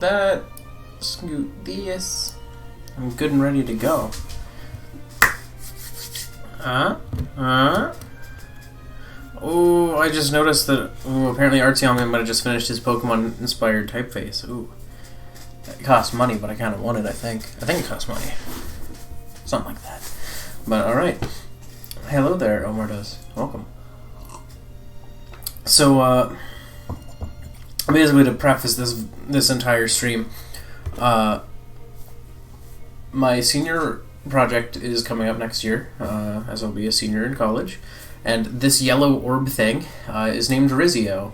That, scoot this. I'm good and ready to go. Oh, I just noticed that. Ooh, apparently Artyom might have just finished his Pokemon-inspired typeface. Ooh, it costs money, but I kind of want it. I think it costs money, something like that. But all right, hello there, Omar does. Welcome. So, basically, to preface this entire stream, my senior project is coming up next year, as I'll be a senior in college, and this yellow orb thing is named Risio.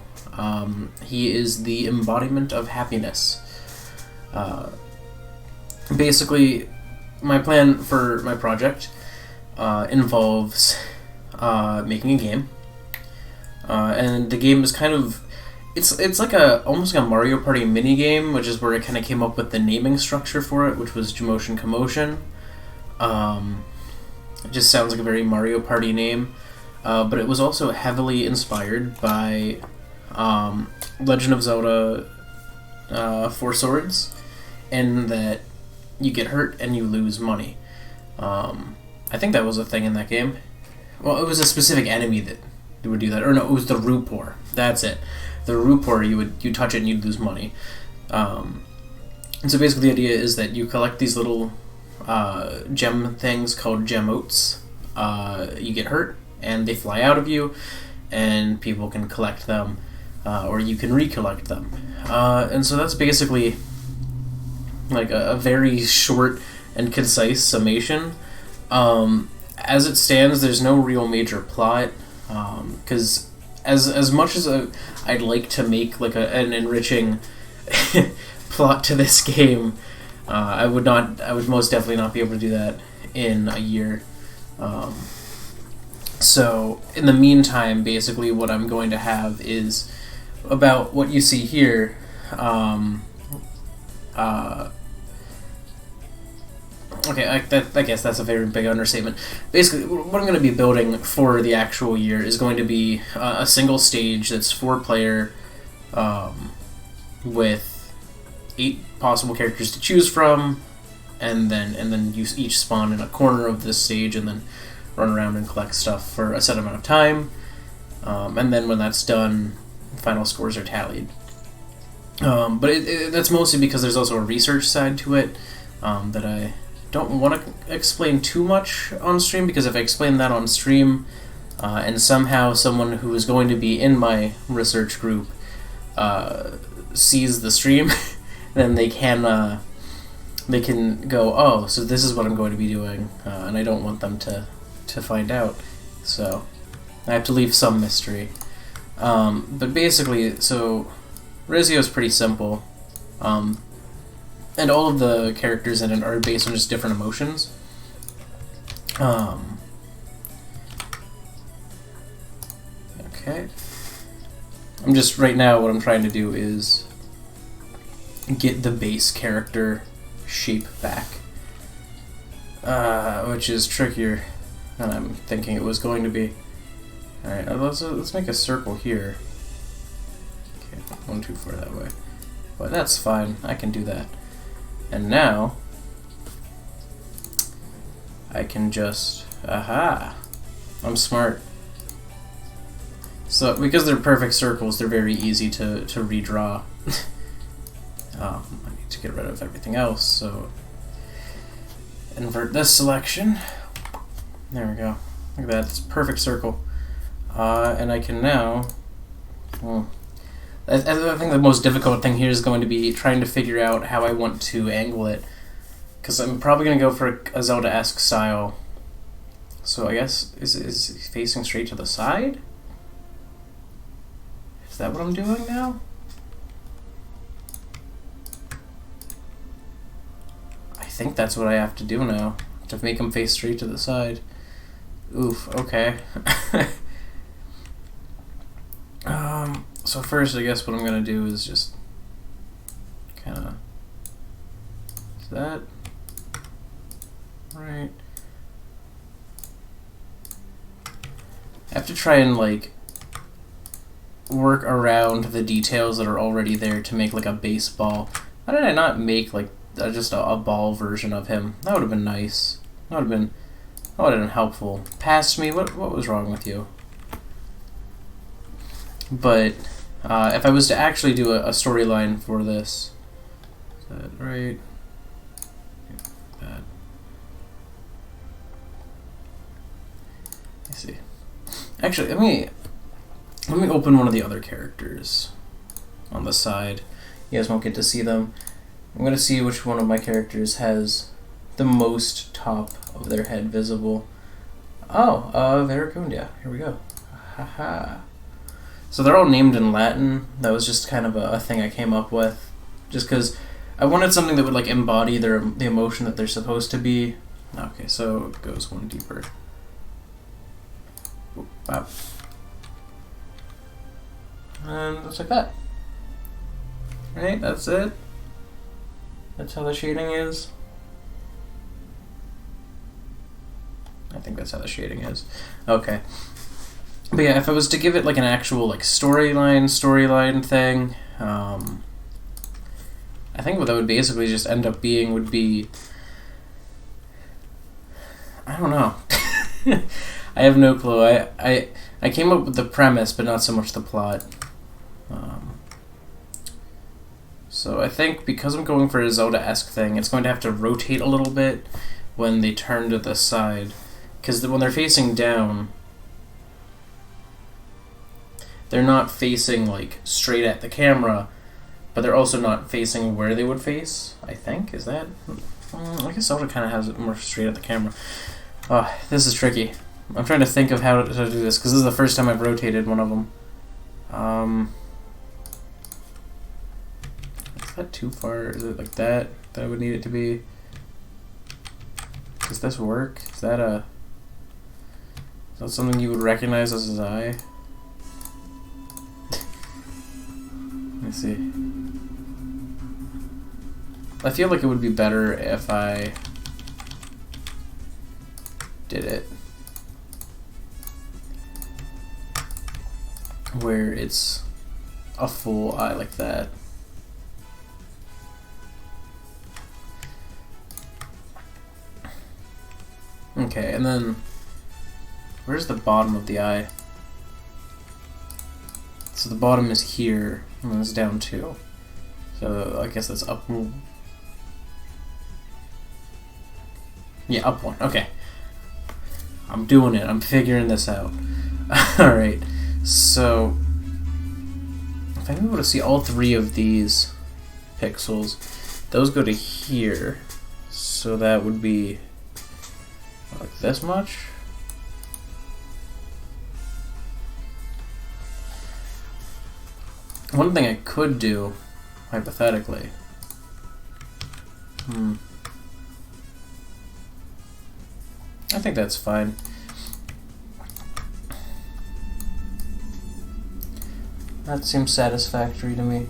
He is the embodiment of happiness. Basically, my plan for my project involves making a game, and the game is kind of it's like almost like a Mario Party mini game, which is where I kind of came up with the naming structure for it, which was Commotion. It just sounds like a very Mario Party name, but it was also heavily inspired by Legend of Zelda Four Swords, in that you get hurt and you lose money. I think that was a thing in that game. Well, it was a specific enemy that would do that. Or no, it was the Rupor. That's it. The Rupor, you touch it and you'd lose money. And so basically the idea is that you collect these little gem things called gemotes. You get hurt and they fly out of you, and people can collect them, or you can recollect them. And so that's basically like a very short and concise summation. As it stands, there's no real major plot, because as much as I'd like to make like an enriching plot to this game, I would most definitely not be able to do that in a year. So in the meantime, basically what I'm going to have is about what you see here. Okay, I guess that's a very big understatement. Basically, what I'm going to be building for the actual year is going to be a single stage that's 4-player, with 8 possible characters to choose from, and then you each spawn in a corner of this stage and then run around and collect stuff for a set amount of time. And then when that's done, final scores are tallied. But that's mostly because there's also a research side to it that I don't want to explain too much on stream, because if I explain that on stream and somehow someone who is going to be in my research group sees the stream, then they can go, oh, so this is what I'm going to be doing, and I don't want them to find out, so I have to leave some mystery. But basically, so Risio is pretty simple. And all of the characters in it are based on just different emotions. Okay. I'm just, right now, what I'm trying to do is get the base character shape back. Which is trickier than I'm thinking it was going to be. Alright, let's make a circle here. Okay, 1, 2, 4 that way. But that's fine, I can do that. And now, I can just, aha, I'm smart. So, because they're perfect circles, they're very easy to redraw. I need to get rid of everything else, so invert this selection. There we go. Look at that, it's a perfect circle. And I can now, well, I think the most difficult thing here is going to be trying to figure out how I want to angle it, because I'm probably going to go for a Zelda-esque style. So I guess, is he facing straight to the side? Is that what I'm doing now? I think that's what I have to do now, to make him face straight to the side. Oof, okay. So first, I guess what I'm going to do is just kind of, is that right? I have to try and like work around the details that are already there to make like a baseball Why did I not make like just a ball version of him? That would have been nice. That would have been helpful. Past me, what was wrong with you? But if I was to actually do a storyline for this, is that right? That. Let's see. Actually, let me open one of the other characters on the side. You guys won't get to see them. I'm gonna see which one of my characters has the most top of their head visible. Oh, Veracundia. Here we go. Haha. So they're all named in Latin. That was just kind of a thing I came up with, just because I wanted something that would like embody the emotion that they're supposed to be. Okay, so it goes one deeper. Wow. And just like that. Right, that's it. That's how the shading is. I think that's how the shading is. Okay. But yeah, if I was to give it like an actual like storyline thing, I think what that would basically just end up being would be, I don't know. I have no clue. I came up with the premise, but not so much the plot. So I think because I'm going for a Zelda-esque thing, it's going to have to rotate a little bit when they turn to the side. Because when they're facing down, they're not facing like straight at the camera, but they're also not facing where they would face, I think. Is that? I guess Zelda kind of has it more straight at the camera. Oh, this is tricky. I'm trying to think of how to do this, because this is the first time I've rotated one of them. Is that too far? Is it like that I would need it to be? Does this work? Is that something you would recognize as his eye? Let me see. I feel like it would be better if I did it where it's a full eye like that. Okay, and then where's the bottom of the eye? So the bottom is here, and then it's down 2. So I guess that's up. Yeah, up 1. Okay. I'm doing it. I'm figuring this out. Alright, so if I'm able to see all 3 of these pixels, those go to here. So that would be like this much. One thing I could do, hypothetically, I think that's fine. That seems satisfactory to me.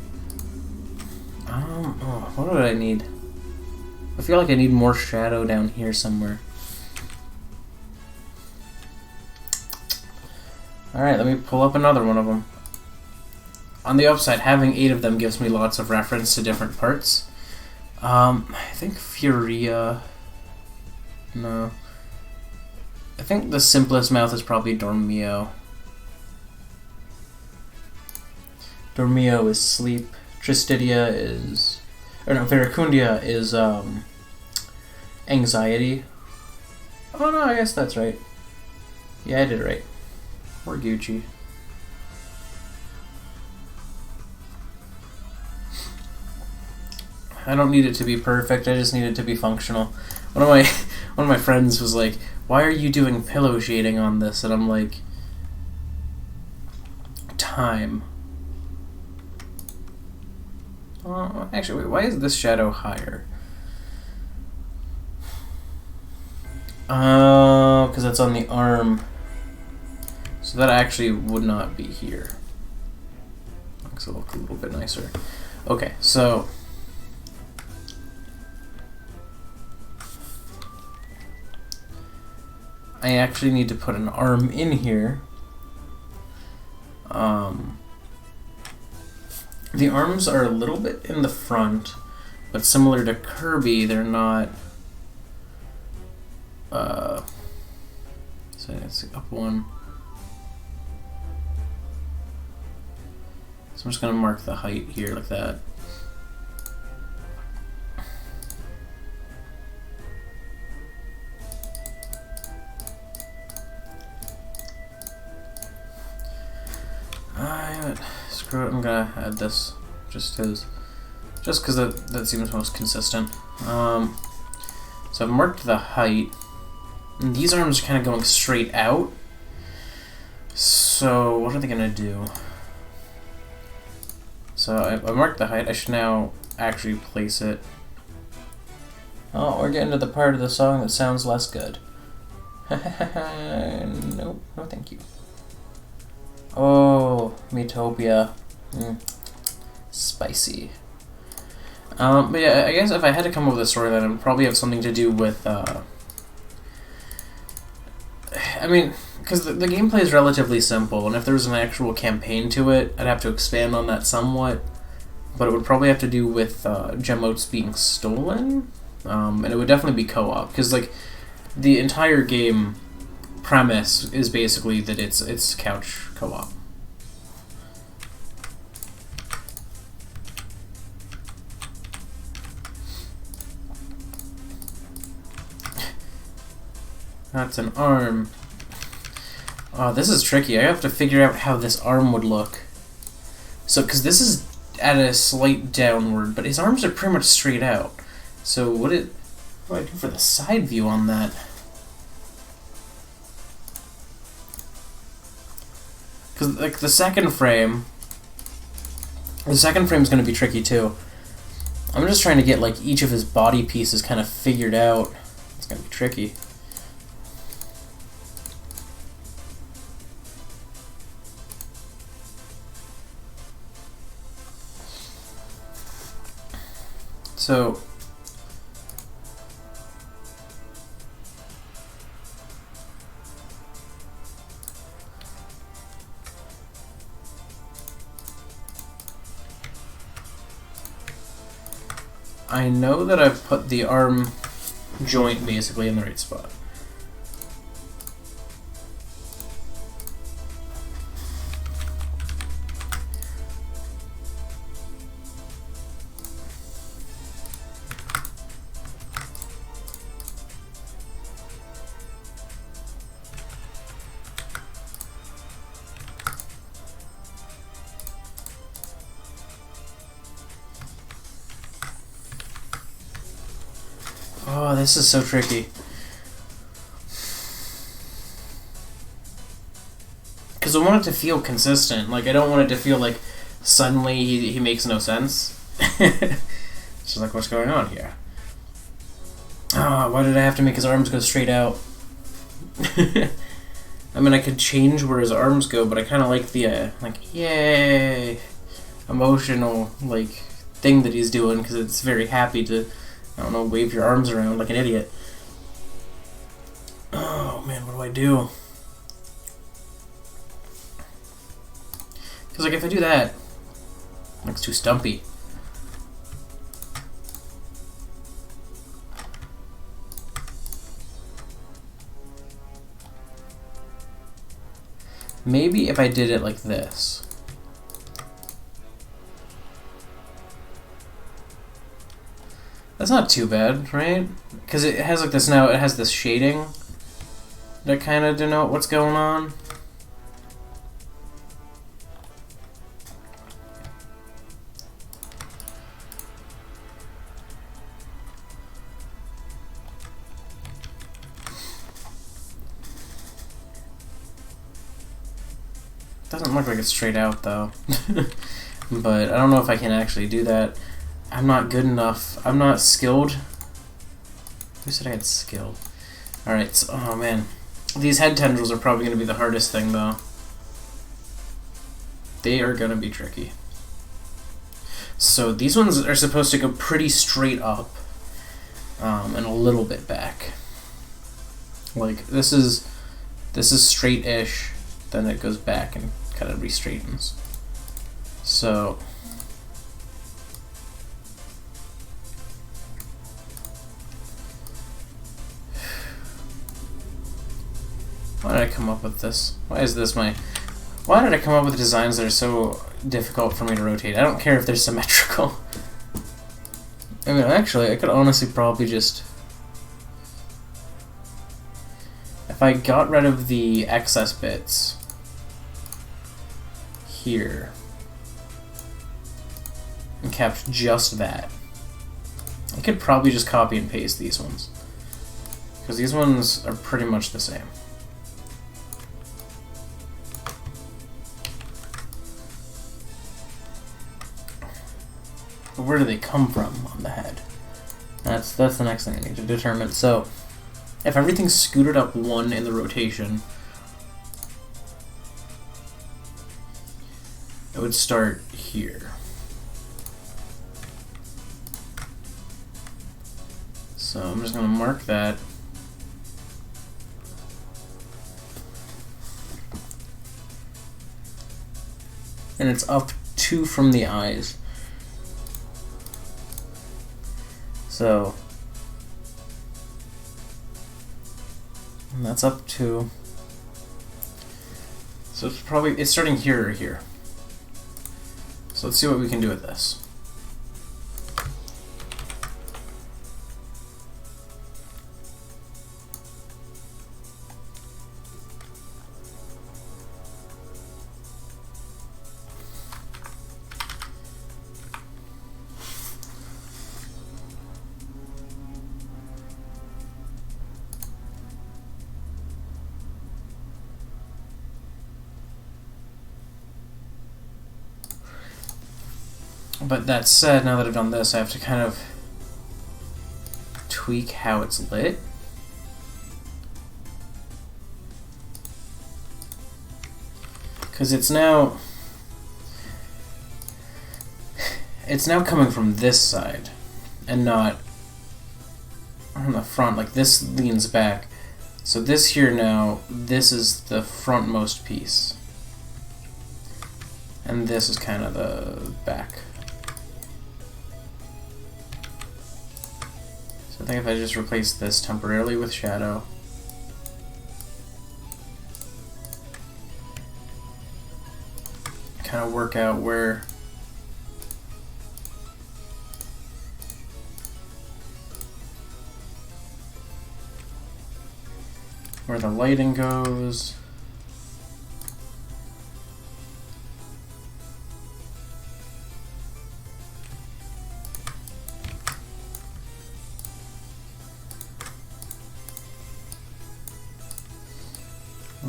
What do I need? I feel like I need more shadow down here somewhere. Alright, let me pull up another one of them. On the upside, having 8 of them gives me lots of reference to different parts. I think Furia... No. I think the simplest mouth is probably Dormio. Dormio is sleep. Tristidia is... Or no, Veracundia is anxiety. Oh no, I guess that's right. Yeah, I did it right. We're Gucci. I don't need it to be perfect, I just need it to be functional. One of my friends was like, "Why are you doing pillow shading on this?" And I'm like, time. Actually, wait, why is this shadow higher? Because that's on the arm. So that actually would not be here. Makes it look a little bit nicer. Okay, so I actually need to put an arm in here. The arms are a little bit in the front, but similar to Kirby, they're not. So it's up one. So I'm just gonna mark the height here like that. Screw it, I'm gonna add this just because that seems most consistent. So I've marked the height, and these arms are kind of going straight out. So what are they gonna do? So I marked the height. I should now actually place it. Oh, we're getting to the part of the song that sounds less good. Nope, no thank you. Oh, Metopia. Spicy. But yeah, I guess if I had to come up with a story, then it would probably have something to do with, I mean, because the gameplay is relatively simple, and if there was an actual campaign to it, I'd have to expand on that somewhat, but it would probably have to do with gemotes being stolen, and it would definitely be co-op, because, like, the entire game premise is basically that it's couch co-op. That's an arm. Oh, this is tricky. I have to figure out how this arm would look. So, because this is at a slight downward, but his arms are pretty much straight out. So, what do I do for the side view on that? Because, like, the second frame is going to be tricky, too. I'm just trying to get, like, each of his body pieces kind of figured out. It's going to be tricky. So, I know that I've put the arm joint basically in the right spot. Oh, this is so tricky. Because I want it to feel consistent. Like, I don't want it to feel like suddenly he makes no sense. It's just like, what's going on here? Oh, why did I have to make his arms go straight out? I mean, I could change where his arms go, but I kind of like the, like, yay, emotional, like, thing that he's doing, because it's very happy to, I don't know, wave your arms around like an idiot. Oh, man, what do I do? Because, like, if I do that, it looks too stumpy. Maybe if I did it like this. That's not too bad, right? Because it has like this now, it has this shading that kind of denote what's going on. Doesn't look like it's straight out though. But I don't know if I can actually do that. I'm not good enough. I'm not skilled. Who said I had skilled? Alright, so, oh man. These head tendrils are probably going to be the hardest thing though. They are going to be tricky. So these ones are supposed to go pretty straight up. And a little bit back. Like, this is straight-ish. Then it goes back and kind of re-straightens. So Why did I come up with this? Why did I come up with designs that are so difficult for me to rotate? I don't care if they're symmetrical. I mean, actually, I could honestly probably just... If I got rid of the excess bits here and kept just that, I could probably just copy and paste these ones, because these ones are pretty much the same. But where do they come from on the head? That's the next thing I need to determine. So, if everything's scooted up one in the rotation, it would start here. So I'm just going to mark that. And it's up 2 from the eyes. So, and that's up 2. So it's starting here or here. So let's see what we can do with this. But that said, now that I've done this, I have to kind of tweak how it's lit. Because it's now coming from this side and not from the front. Like, this leans back. So this here now, this is the frontmost piece. And this is kind of the back. So I think if I just replace this temporarily with shadow, kind of work out where the lighting goes.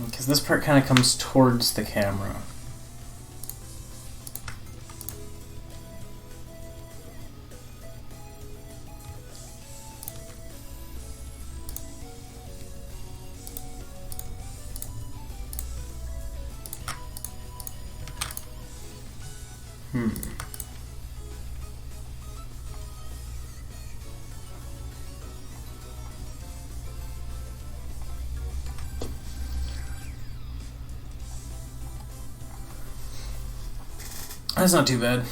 Because this part kind of comes towards the camera. That's not too bad.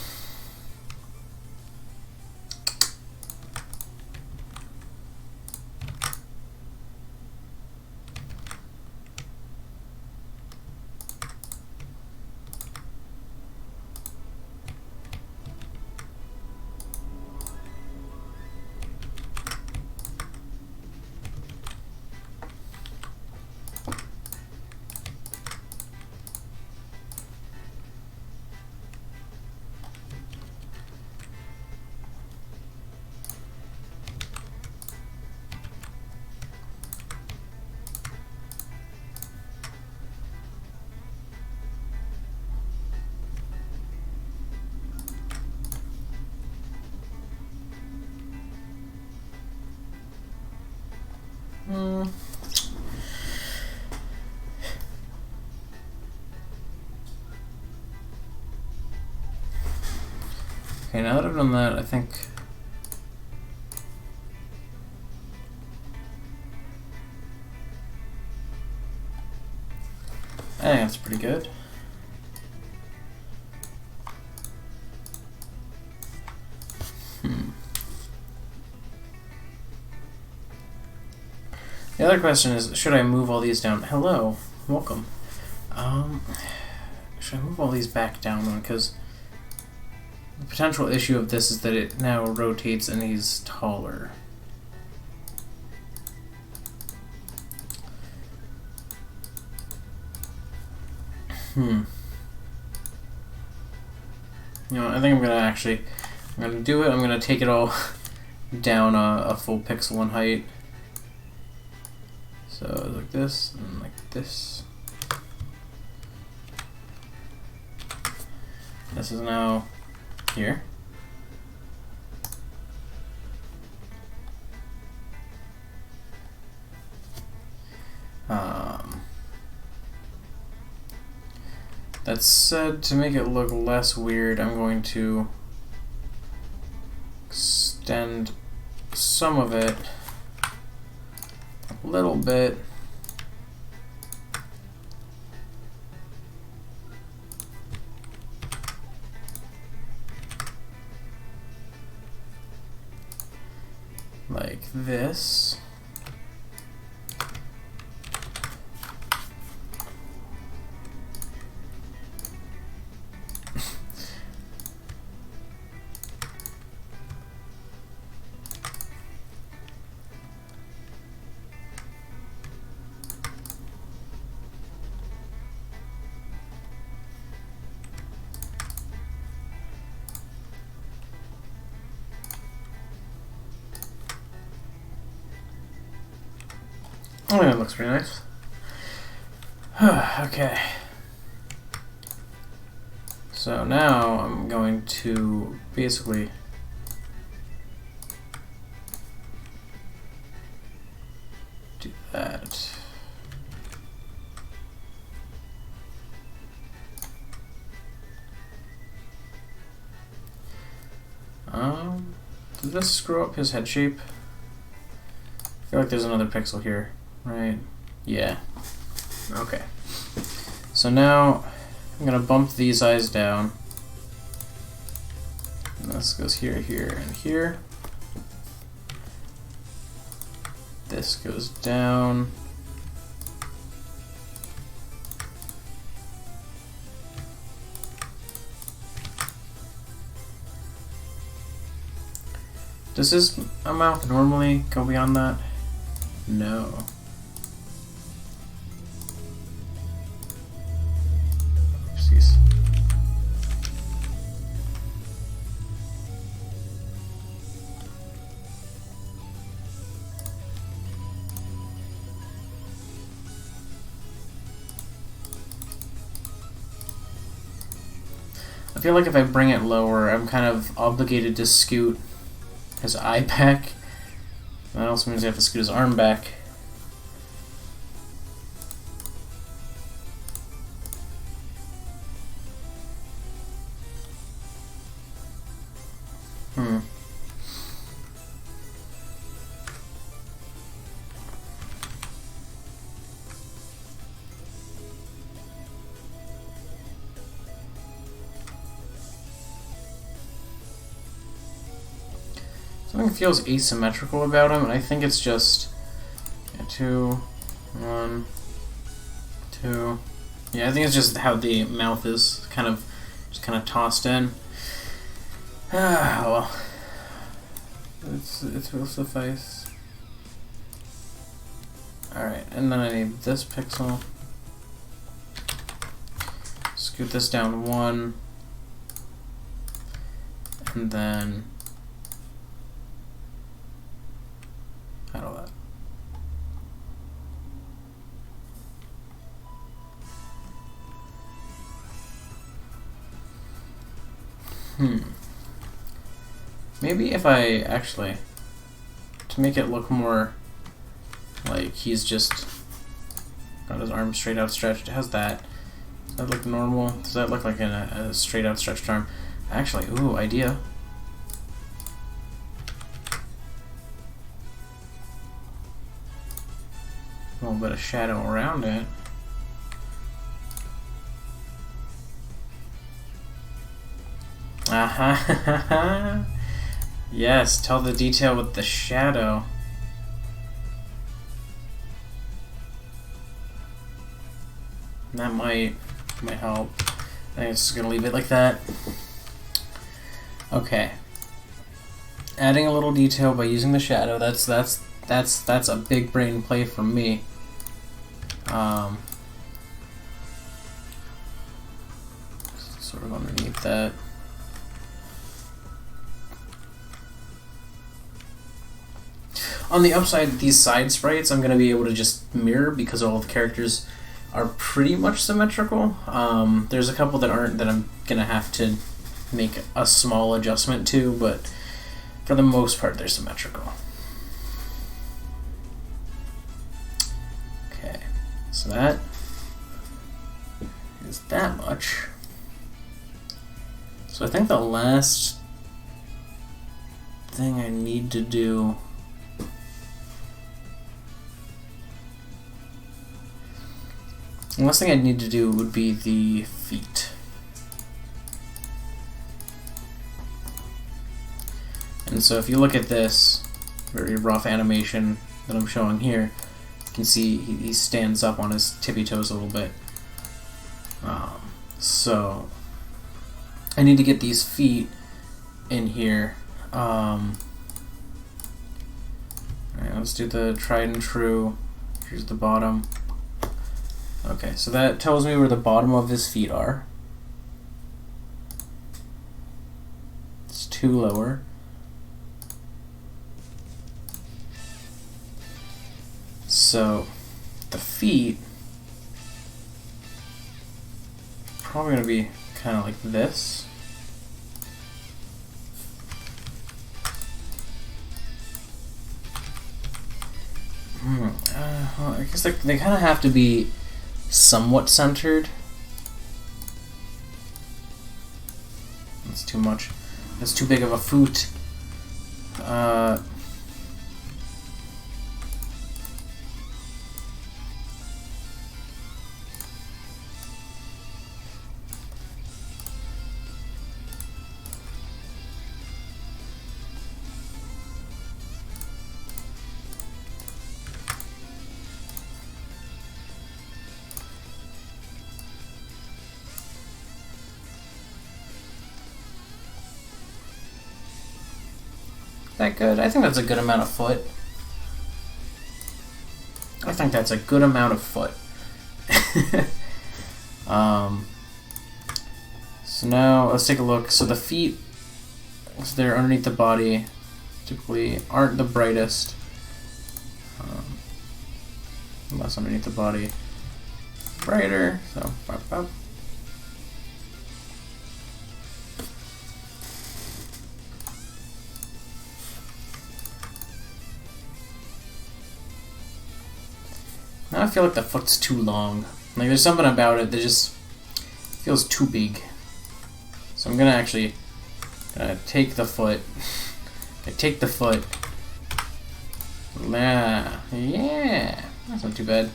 Okay, now that I've done that, I think that's pretty good. The other question is, should I move all these down? Hello, welcome. Should I move all these back down one? Because the potential issue of this is that it now rotates and he's taller. You know, I think I'm gonna do it. I'm gonna take it all down a full pixel in height. So like this and like this. This is now here. That said, to make it look less weird, I'm going to extend some of it a little bit. Like this. Oh, yeah, it looks pretty nice. Okay. So now I'm going to basically do that. Did this screw up his head shape? I feel like there's another pixel here. Right, yeah, okay. So now I'm gonna bump these eyes down. And this goes here, here, and here. This goes down. Does his mouth normally go beyond that? No. Oopsies. I feel like if I bring it lower, I'm kind of obligated to scoot his eye back. That also means I have to scoot his arm back. Something feels asymmetrical about him, and I think it's just 2, 1, 2. Yeah, I think it's just how the mouth is kind of tossed in. Well, it will suffice. All right, and then I need this pixel. Scoot this down 1, and then all that. Maybe if I actually, to make it look more like he's just got his arm straight out stretched. How's that? Does that look normal? Does that look like a straight out stretched arm? Actually, ooh, idea. A little bit of shadow around it. Aha! Yes, tell the detail with the shadow. That might help. I think it's just gonna leave it like that. Okay. Adding a little detail by using the shadow. That's a big brain play from me. Sort of underneath that. On the upside, these side sprites I'm going to be able to just mirror because all the characters are pretty much symmetrical. There's a couple that aren't that I'm going to have to make a small adjustment to, but for the most part they're symmetrical. Okay, so that is that much. So I think the last thing I need to do would be the feet. And so if you look at this very rough animation that I'm showing here, you can see he stands up on his tippy toes a little bit. So I need to get these feet in here. Alright, let's do the tried and true. Here's the bottom. Okay, so that tells me where the bottom of his feet are. It's 2 lower. So the feet probably going to be kind of like this. Well, I guess they kind of have to be somewhat centered. That's too much. That's too big of a foot. That good? I think that's a good amount of foot. I think that's a good amount of foot. So now let's take a look. So the feet, so they're underneath the body, typically aren't the brightest. Unless underneath the body, brighter. So bop, bop. Now I feel like the foot's too long. Like there's something about it that just feels too big. So I'm gonna actually take the foot. I take the foot. Yeah, that's not too bad.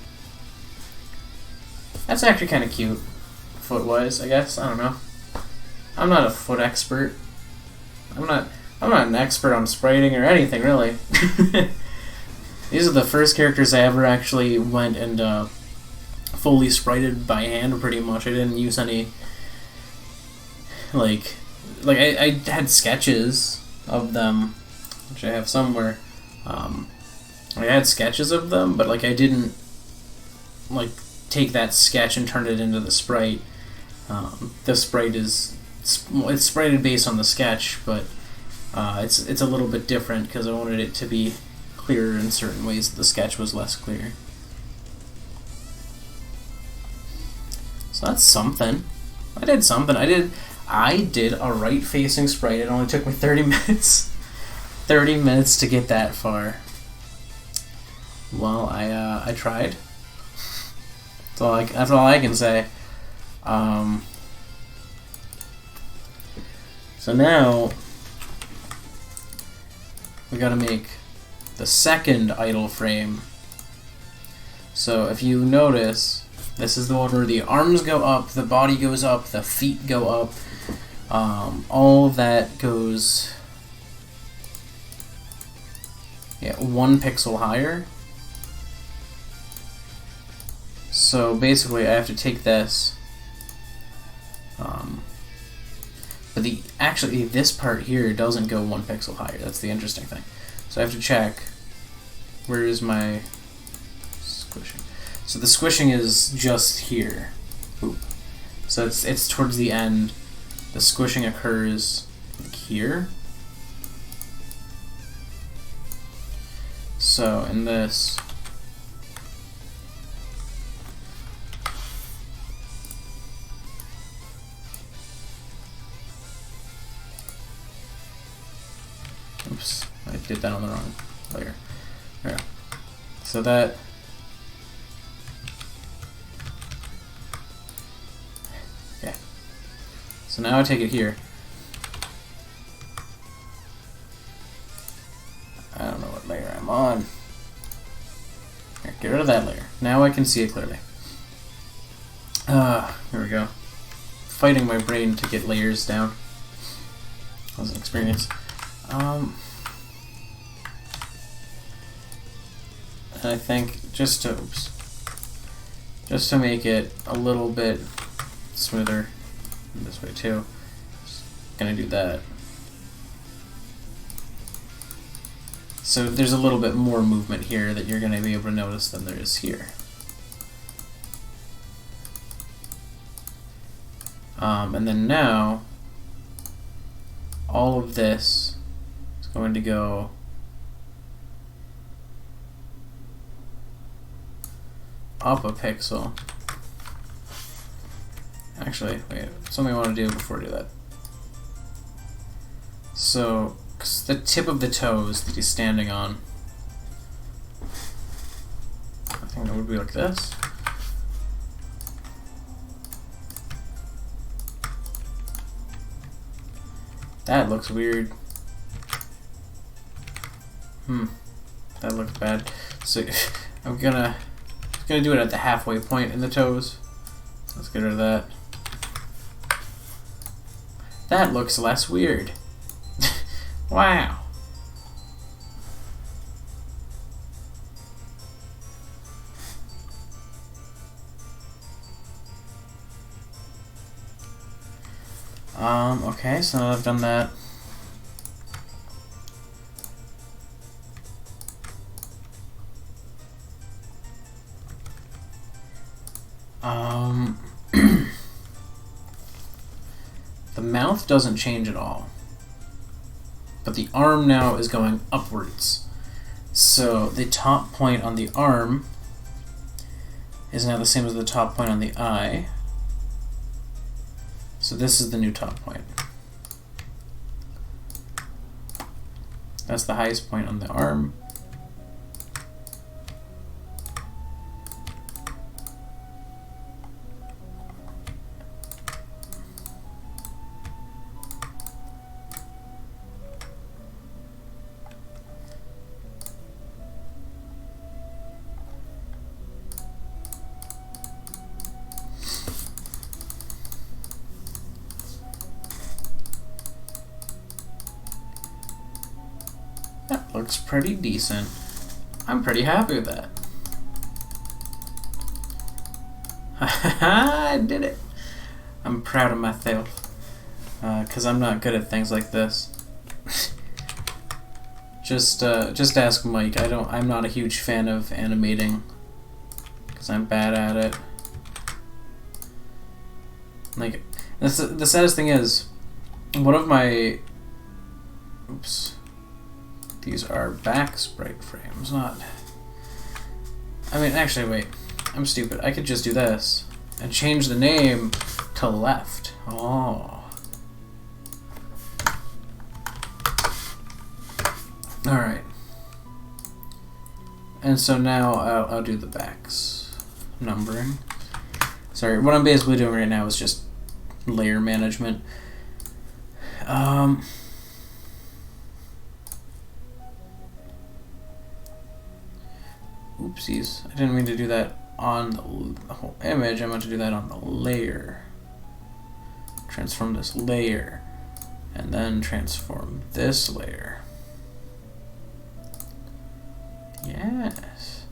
That's actually kind of cute, foot-wise. I guess I don't know. I'm not a foot expert. I'm not an expert on spriting or anything really. These are the first characters I ever actually went and fully sprited by hand, pretty much. I didn't use any, like I had sketches of them, which I have somewhere. I had sketches of them, but like I didn't like take that sketch and turn it into the sprite. The sprite it's sprited based on the sketch, but it's a little bit different because I wanted it to be clearer in certain ways. The sketch was less clear. So that's something. I did something. I did a right-facing sprite. It only took me 30 minutes. 30 minutes to get that far. Well, I tried. That's all I can say. So now we gotta make the second idle frame. So if you notice, this is the one where the arms go up, the body goes up, the feet go up. All of that goes 1 pixel higher. So basically I have to take this, but actually this part here doesn't go 1 pixel higher. That's the interesting thing. So I have to check, where is my squishing? So the squishing is just here. Oop. So it's towards the end. The squishing occurs like here. So in this, oops, I did that on the wrong layer. There. So that, okay. So now I take it here. I don't know what layer I'm on. Here, get rid of that layer. Now I can see it clearly. Here we go. Fighting my brain to get layers down. That was an experience. And I think just to make it a little bit smoother this way too, just gonna do that. So there's a little bit more movement here that you're going to be able to notice than there is here. And then now, all of this is going to go up a pixel. Actually, wait, something I want to do before I do that. So, the tip of the toes that he's standing on, I think it would be like this. That looks weird. That looks bad. So I'm gonna do it at the halfway point in the toes. Let's get rid of that. That looks less weird. Wow. Okay, so now I've done that. The mouth doesn't change at all. But the arm now is going upwards. So the top point on the arm is now the same as the top point on the eye. So this is the new top point. That's the highest point on the arm. That looks pretty decent. I'm pretty happy with that. I did it. I'm proud of myself. Because I'm not good at things like this. Just ask Mike. I'm not a huge fan of animating. Because I'm bad at it. Like, the saddest thing is, one of my... Oops. These are back sprite frames, not... I mean, actually, wait. I'm stupid. I could just do this and change the name to left. Oh. Alright. And so now I'll do the backs numbering. Sorry, what I'm basically doing right now is just layer management. Oopsies. I didn't mean to do that on the whole image. I meant to do that on the layer. Transform this layer. And then transform this layer. Yes.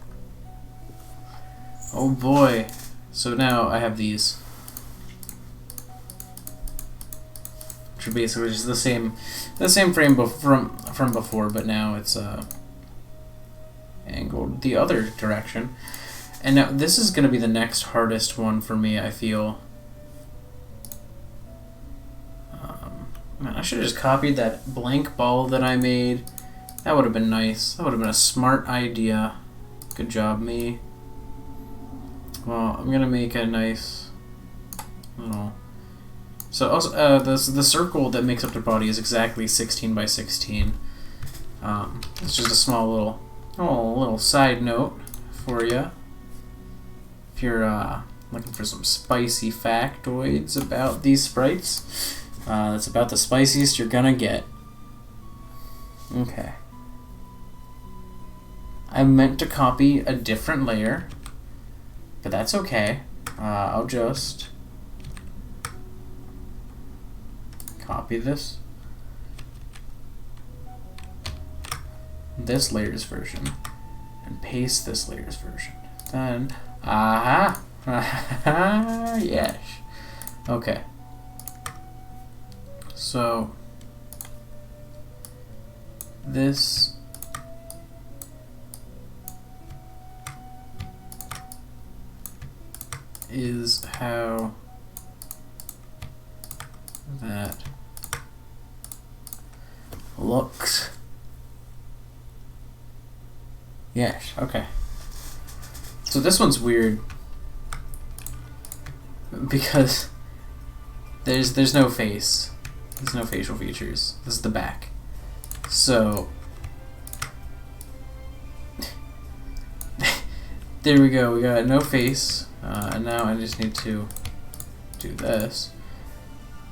Oh boy. So now I have these, which are basically just the same frame from before, but now it's angled the other direction. And now this is going to be the next hardest one for me, I feel. Man, I should have just copied that blank ball that I made. That would have been nice. That would have been a smart idea. Good job, me. Well, I'm going to make a nice little... So also, the circle that makes up their body is exactly 16 by 16. It's just a small little side note for you. If you're looking for some spicy factoids about these sprites, that's about the spiciest you're gonna get. Okay. I meant to copy a different layer, but that's okay. I'll just copy this layer's version and paste this layer's version. Then, aha! Yes. Okay. So, this is how that looks. Yes, okay. So this one's weird because there's no face. There's no facial features. This is the back. So there we go. We got no face. And now I just need to do this.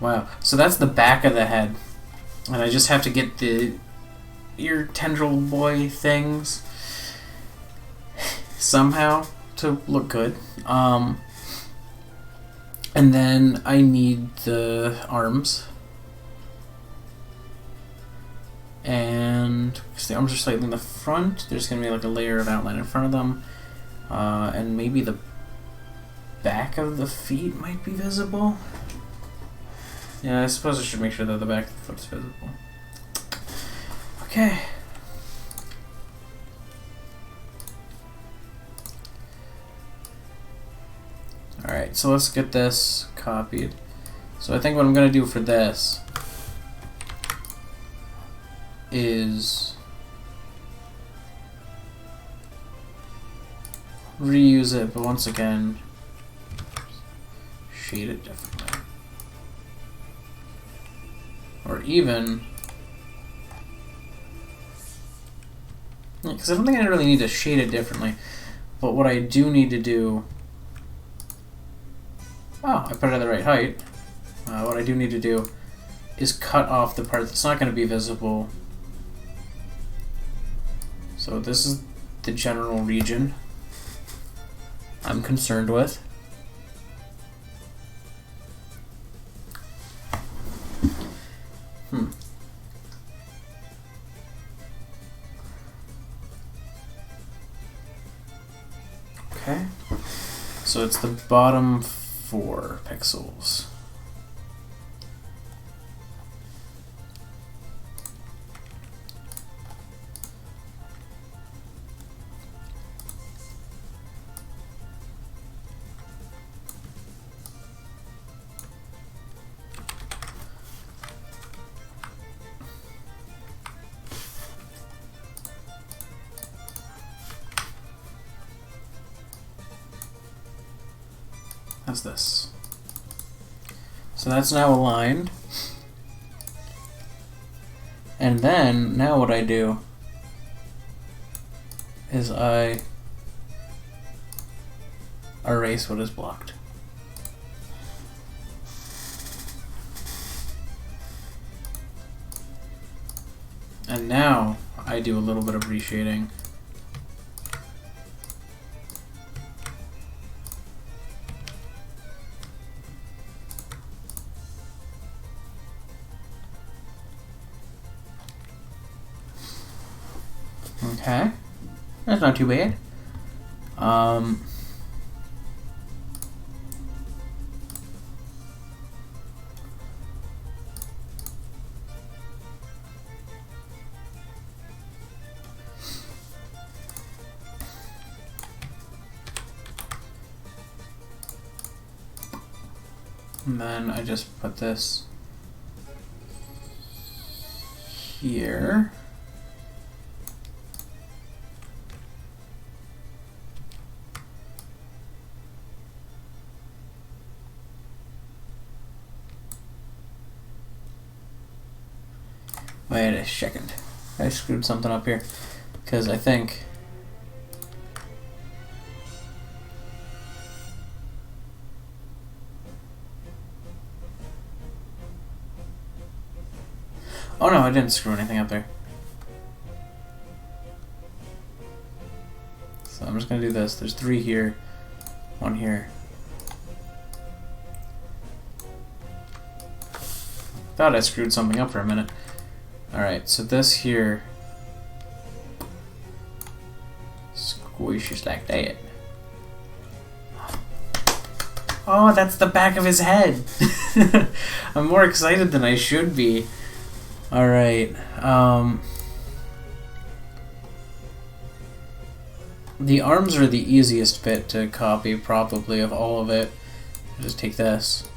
Wow. So that's the back of the head. And I just have to get the ear tendril boy things somehow to look good. And then I need the arms. And because the arms are slightly in the front, there's going to be like a layer of outline in front of them. And maybe the back of the feet might be visible. Yeah, I suppose I should make sure that the back of the foot's visible. Okay. Alright, so let's get this copied. So I think what I'm going to do for this is reuse it, but once again, shade it differently. Or even, because I don't think I really need to shade it differently, but what I do need to do, I put it at the right height. What I do need to do is cut off the part that's not going to be visible. So this is the general region I'm concerned with. Okay, so it's the bottom 4 pixels. How's this? So that's now aligned. And then, now what I do is I erase what is blocked. And now I do a little bit of reshading. Okay, that's not too bad. And then I just put this here. Wait a second. I screwed something up here. Because I think... Oh no, I didn't screw anything up there. So I'm just going to do this. There's 3 here, 1 here. Thought I screwed something up for a minute. Alright, so this here squishes like that. Oh, that's the back of his head! I'm more excited than I should be. Alright, the arms are the easiest bit to copy, probably, of all of it. Just take this.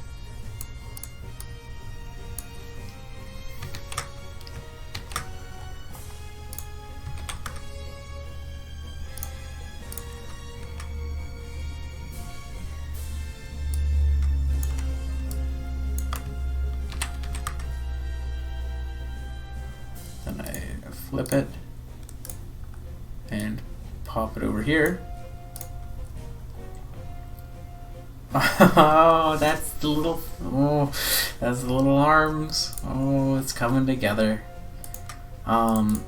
Then I flip it and pop it over here. Oh, that's the little, oh, that's the little arms. Oh, it's coming together. And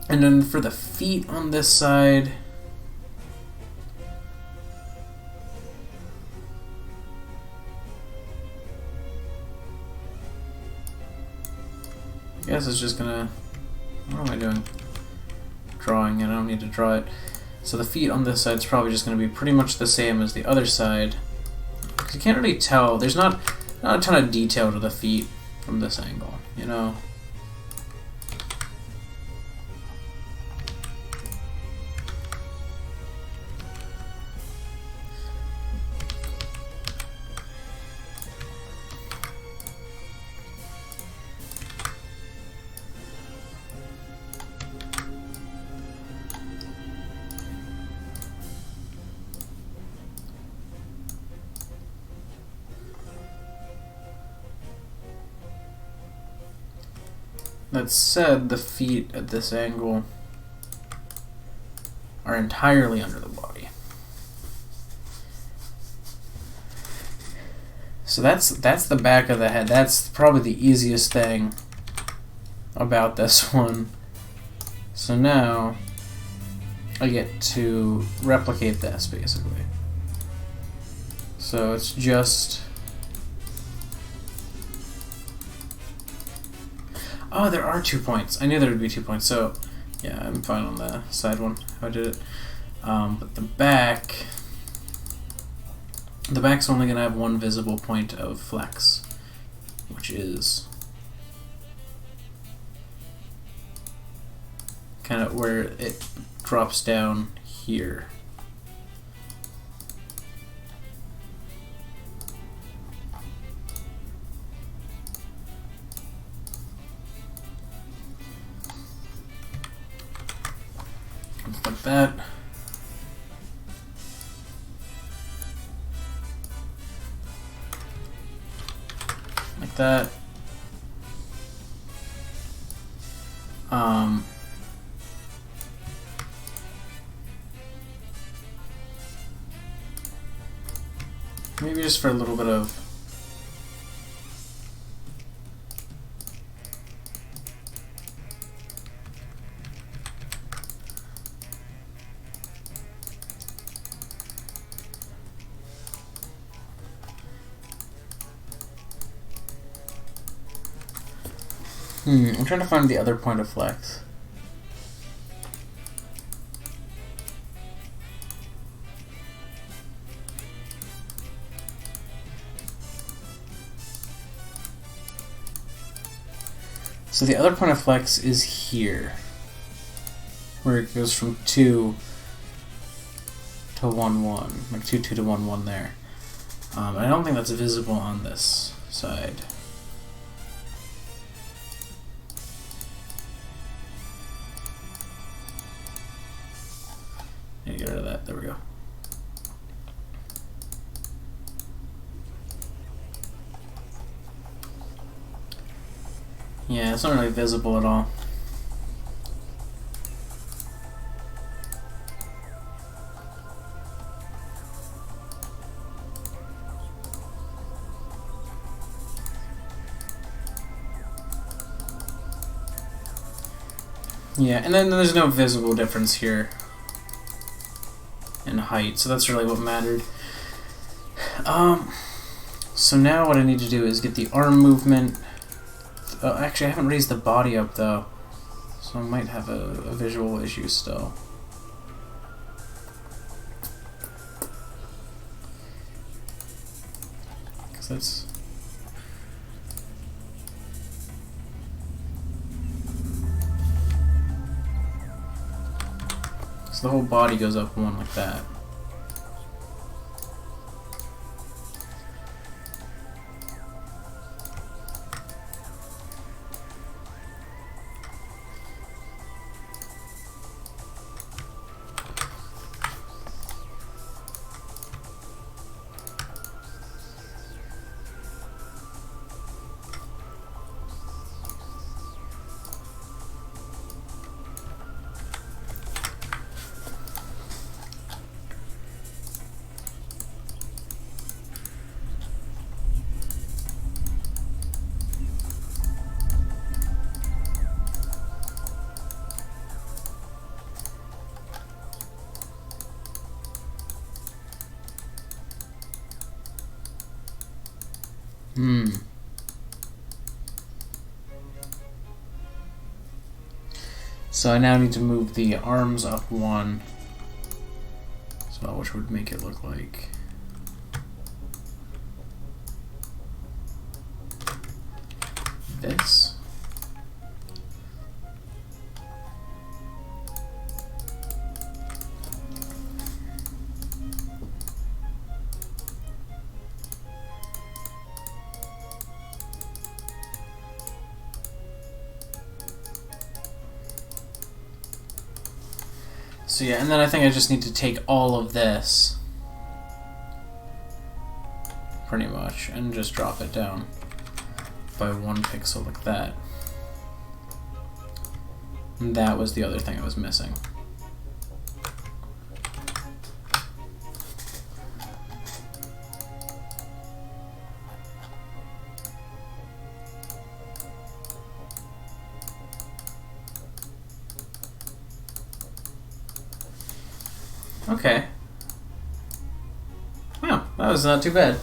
then for the feet on this side, I guess it's just gonna, what am I doing? Drawing, I don't need to draw it. So the feet on this side is probably just going to be pretty much the same as the other side. Because you can't really tell. There's not a ton of detail to the feet from this angle, you know? That said, the feet at this angle are entirely under the body. So that's the back of the head. That's probably the easiest thing about this one. So now I get to replicate this, basically. So it's just... Oh, there are 2 points. I knew there would be 2 points, so yeah, I'm fine on the side one, how I did it. But the back's only going to have 1 visible point of flex, which is kind of where it drops down here. Like that. Like that. Maybe just for a little bit of I'm trying to find the other point of flex. So the other point of flex is here, where it goes from 2 to 1, 1, like 2, 2 to 1, 1 there. I don't think that's visible on this side. Need to get rid of that. There we go. Yeah, it's not really visible at all. Yeah, and then there's no visible difference here in height, so that's really what mattered. So now what I need to do is get the arm movement. Actually, I haven't raised the body up though, so I might have a visual issue still. Because that's... So the whole body goes up one like that. So I now need to move the arms up one, so which would make it look like this. So yeah, and then I think I just need to take all of this, pretty much, and just drop it down by 1 pixel like that. And that was the other thing I was missing. Okay. Wow, that was not too bad.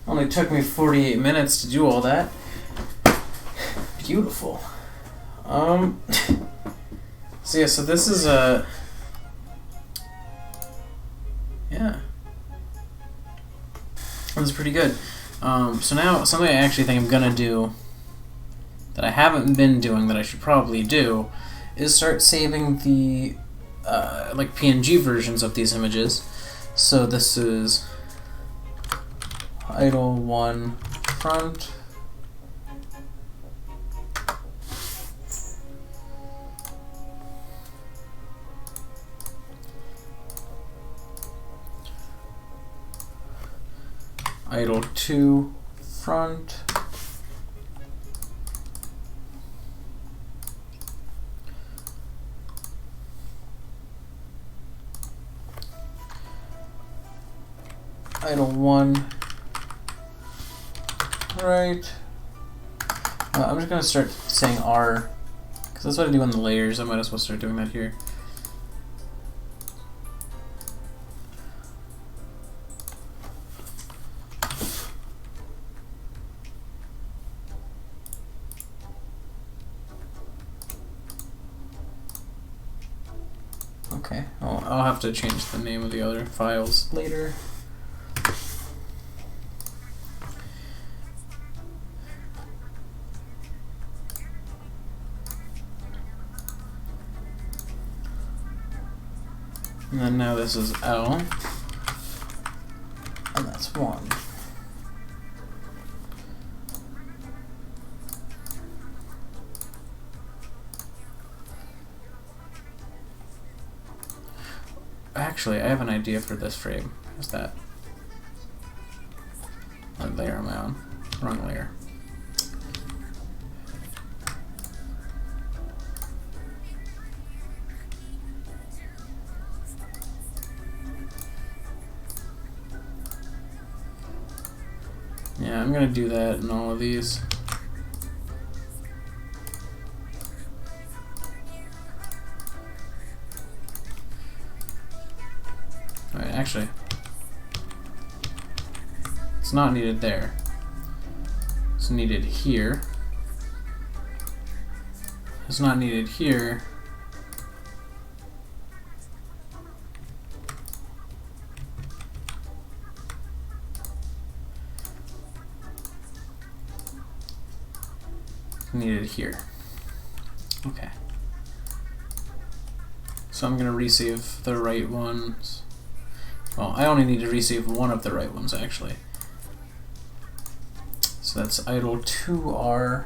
Only took me 48 minutes to do all that. Beautiful. So yeah, so this is a... Yeah. That was pretty good. So now, something I actually think I'm gonna do that I haven't been doing that I should probably do is start saving the like PNG versions of these images. So this is idle 1 front, idle 2 front, idle 1 right. I'm just gonna start saying R because that's what I do on the layers. I might as well start doing that here. Okay, I'll have to change the name of the other files later. And then now this is L, and that's 1. Actually, I have an idea for this frame. What's that? What layer am I on? Wrong layer. Yeah, I'm gonna do that in all of these. Alright, actually, it's not needed there. It's needed here. It's not needed here. Needed here. Okay. So I'm going to receive the right ones. Well, I only need to receive one of the right ones, actually. So that's idle 2R.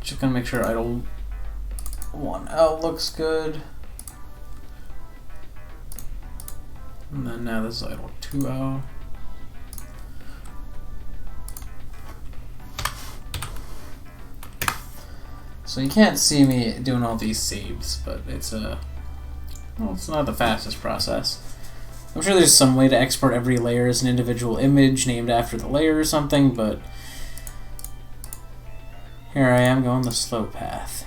Just going to make sure idle 1L looks good. And then now this is idle 2L. So you can't see me doing all these saves, but it's well, it's not the fastest process. I'm sure there's some way to export every layer as an individual image named after the layer or something, but here I am going the slow path.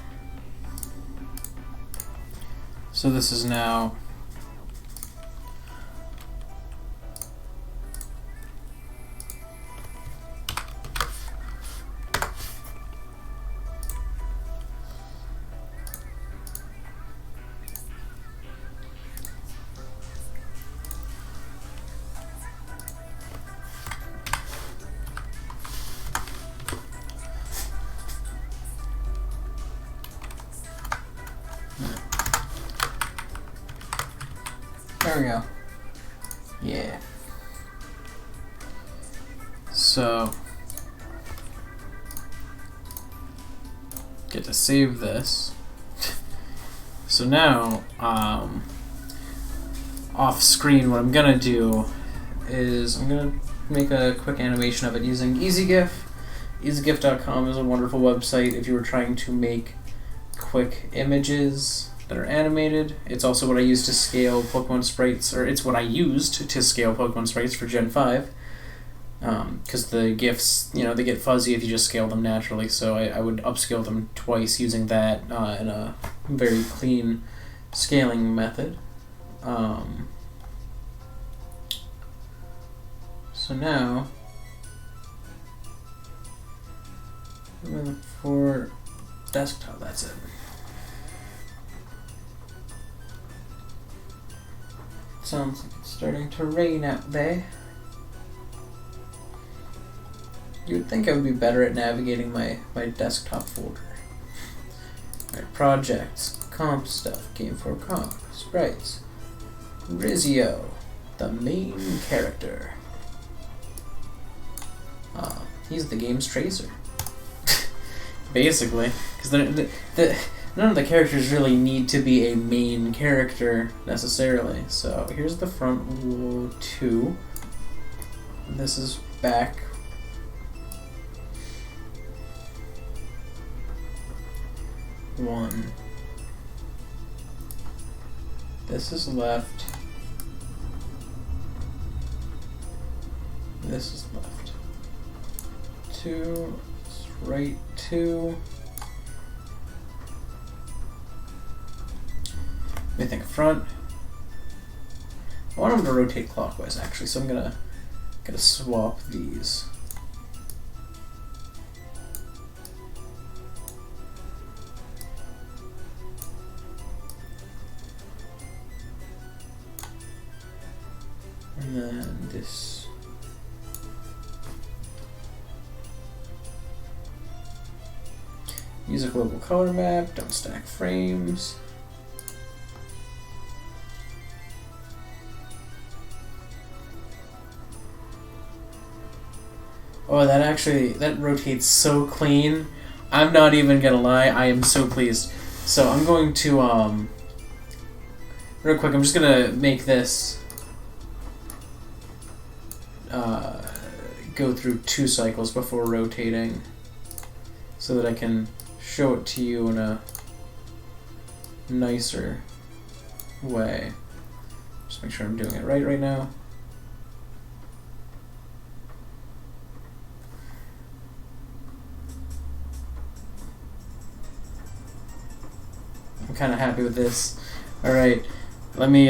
So this is now there we go. Yeah. So get to save this. So now, off screen, what I'm gonna do is I'm gonna make a quick animation of it using EasyGIF. EasyGIF.com is a wonderful website if you were trying to make quick images that are animated. It's also what I use to scale Pokemon sprites, or it's what I used to scale Pokemon sprites for Gen 5. Because the GIFs, you know, they get fuzzy if you just scale them naturally, so I would upscale them twice using that in a very clean scaling method. So now, I'm going to look for desktop, that's it. Sounds like it's starting to rain out there. You would think I would be better at navigating my desktop folder. Alright, projects, comp stuff, game for comp, sprites, Risio, the main character. He's the game's tracer. Basically, because none of the characters really need to be a main character necessarily. So here's the front row 2. This is back 1. This is left. This is left. 2. It's right 2. Let me think. Front. I want them to rotate clockwise actually, so I'm gonna swap these. And then this. Music level color map, don't stack frames. Oh, that rotates so clean. I'm not even gonna lie, I am so pleased. So I'm going to, real quick, I'm just gonna make this go through 2 cycles before rotating so that I can show it to you in a nicer way. Just make sure I'm doing it right now. I'm kind of happy with this. Alright, let me,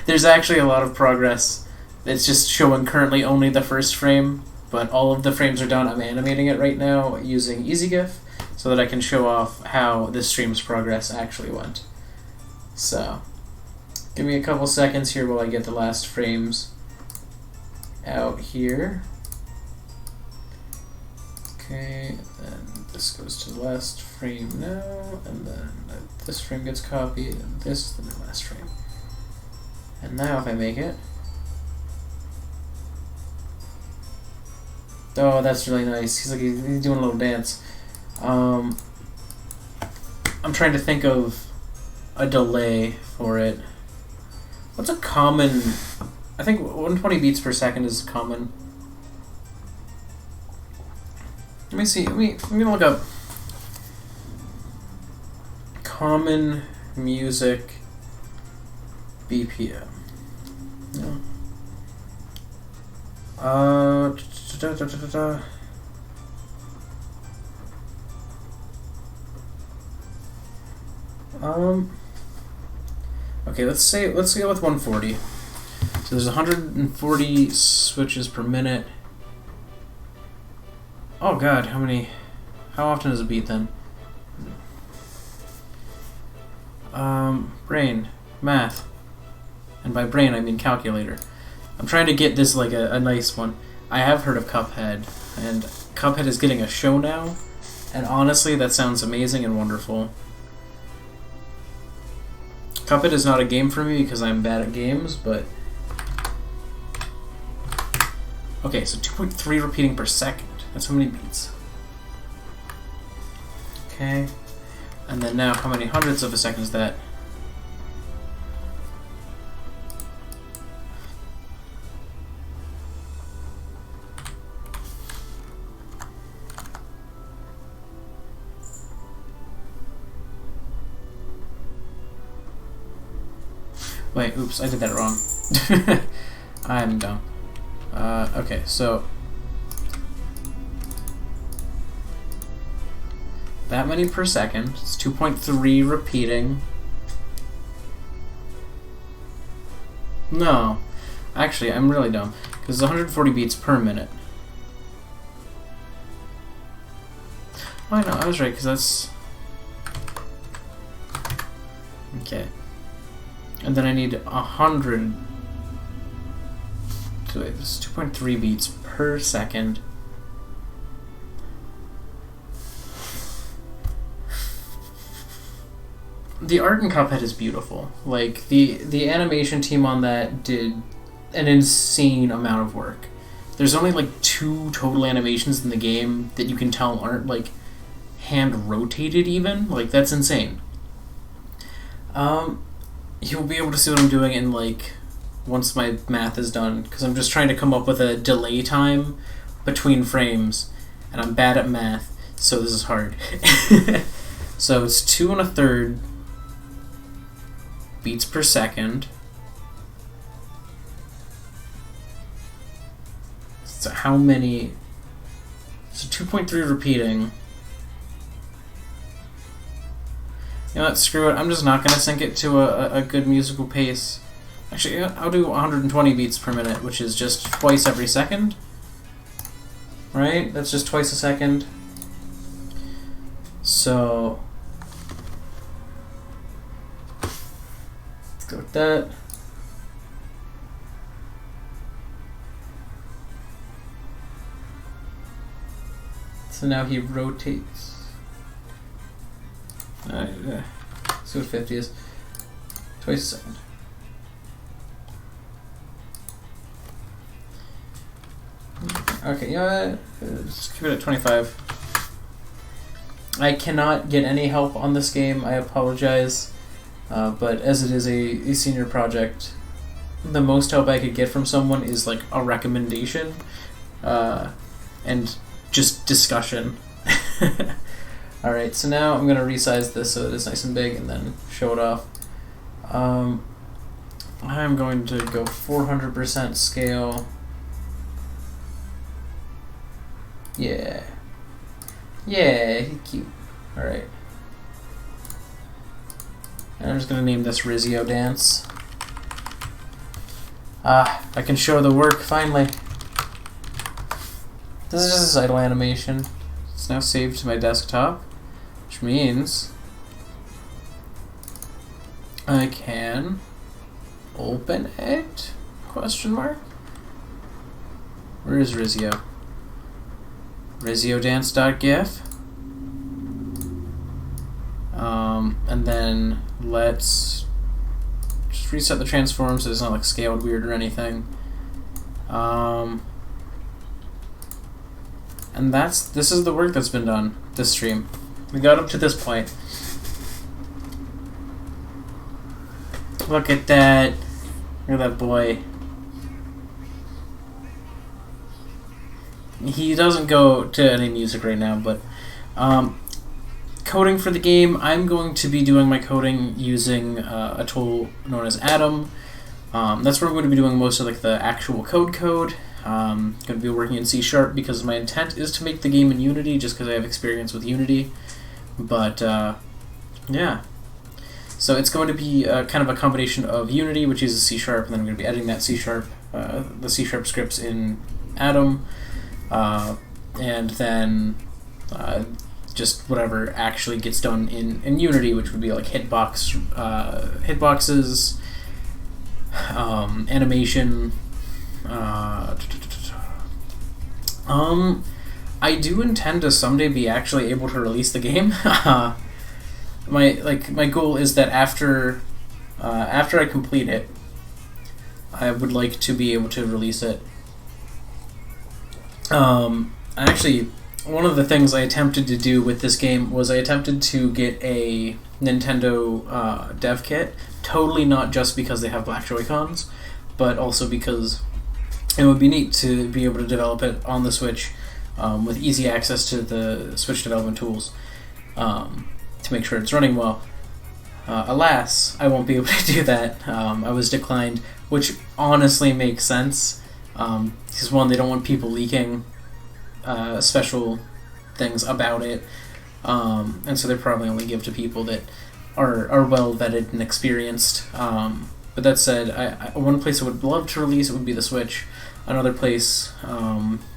there's actually a lot of progress. It's just showing currently only the first frame, but all of the frames are done. I'm animating it right now using EasyGIF so that I can show off how this stream's progress actually went. So, give me a couple seconds here while I get the last frames out here. Okay, then this goes to the last frame now, and then this frame gets copied, and this to the last frame. And now if I make it, oh, that's really nice. He's doing a little dance. I'm trying to think of a delay for it. What's a common? I think 120 beats per second is common. Let me see. Let me look up common music BPM. No. Okay, let's go with 140. So there's 140 switches per minute. Oh god, how often is a beat then? Brain, math. And by brain I mean calculator. I'm trying to get this like a nice one. I have heard of Cuphead, and Cuphead is getting a show now, and honestly that sounds amazing and wonderful. Cuphead is not a game for me because I'm bad at games, but... Okay, so 2.3 repeating per second. That's how many beats. Okay. And then now, how many hundredths of a second is that? Wait, oops, I did that wrong. I'm dumb. Okay, so... that many per second. It's 2.3 repeating. No. Actually, I'm really dumb. Because it's 140 beats per minute. Oh, I know, I was right, because that's... Okay. And then I need 100... So wait, this is 2.3 beats per second. The art in Cuphead is beautiful. Like, the animation team on that did an insane amount of work. There's only like 2 total animations in the game that you can tell aren't like hand rotated even. Like, that's insane. You'll be able to see what I'm doing in like once my math is done, because I'm just trying to come up with a delay time between frames, and I'm bad at math, so this is hard. So it's 2 1/3 beats per second. So how many? So 2.3 repeating. You know what, screw it, I'm just not going to sync it to a good musical pace. Actually, I'll do 120 beats per minute, which is just twice every second. Right? That's just twice a second. So... let's go with that. So now he rotates. Alright, see what 50 is. Twice a second. Okay, you know what? Let's keep it at 25. I cannot get any help on this game, I apologize. But as it is a senior project, the most help I could get from someone is like a recommendation and just discussion. Alright, so now I'm going to resize this so it is nice and big and then show it off. I'm going to go 400% scale. Yeah. Yeah, he's cute. Alright. And I'm just going to name this Risio Dance. Ah, I can show the work, finally. This is just idle animation. It's now saved to my desktop, which means I can open it? Question mark? Where is Risio? RisioDance.gif. And then let's just reset the transform so it's not like scaled weird or anything. And this is the work that's been done this stream. We got up to this point. Look at that. Look at that boy. He doesn't go to any music right now, but coding for the game, I'm going to be doing my coding using a tool known as Atom. That's where I'm going to be doing most of like the actual code. I'm going to be working in C# because my intent is to make the game in Unity, just because I have experience with Unity. But yeah, so it's going to be kind of a combination of Unity, which uses C#, and then I'm going to be editing that C#, the C# scripts in Atom. And then just whatever actually gets done in Unity, which would be like hitboxes, animation. I do intend to someday be actually able to release the game. My goal is that after I complete it, I would like to be able to release it. Actually, one of the things I attempted to do with this game was I attempted to get a Nintendo dev kit, totally not just because they have black Joy-Cons, but also because it would be neat to be able to develop it on the Switch with easy access to the Switch development tools to make sure it's running well. Alas, I won't be able to do that. I was declined, which honestly makes sense. Because one, they don't want people leaking special things about it, and so they probably only give to people that are well vetted and experienced. But that said, one place I would love to release it would be the Switch. Another place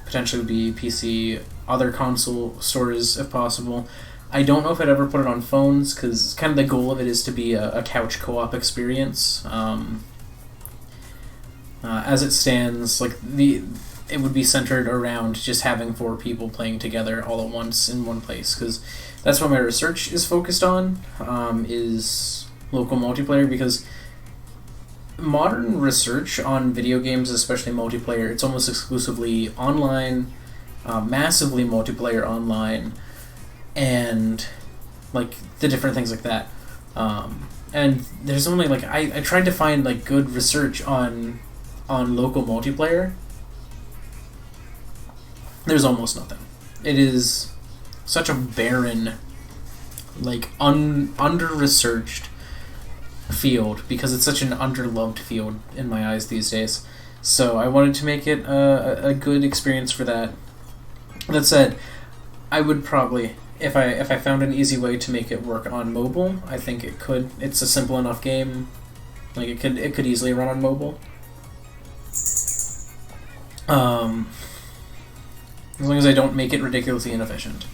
potentially would be PC, other console stores if possible. I don't know if I'd ever put it on phones, because kind of the goal of it is to be a couch co-op experience. As it stands, like it would be centered around just having 4 people playing together all at once in one place, because that's what my research is focused on, is local multiplayer, because modern research on video games, especially multiplayer, it's almost exclusively online, massively multiplayer online, and like the different things like that. And there's only like I tried to find like good research on local multiplayer. There's almost nothing. It is such a barren, like under-researched field, because it's such an underloved field in my eyes these days. So I wanted to make it a good experience for that. That said, I would probably, if I found an easy way to make it work on mobile, I think it could. It's a simple enough game. Like it could easily run on mobile. As long as I don't make it ridiculously inefficient.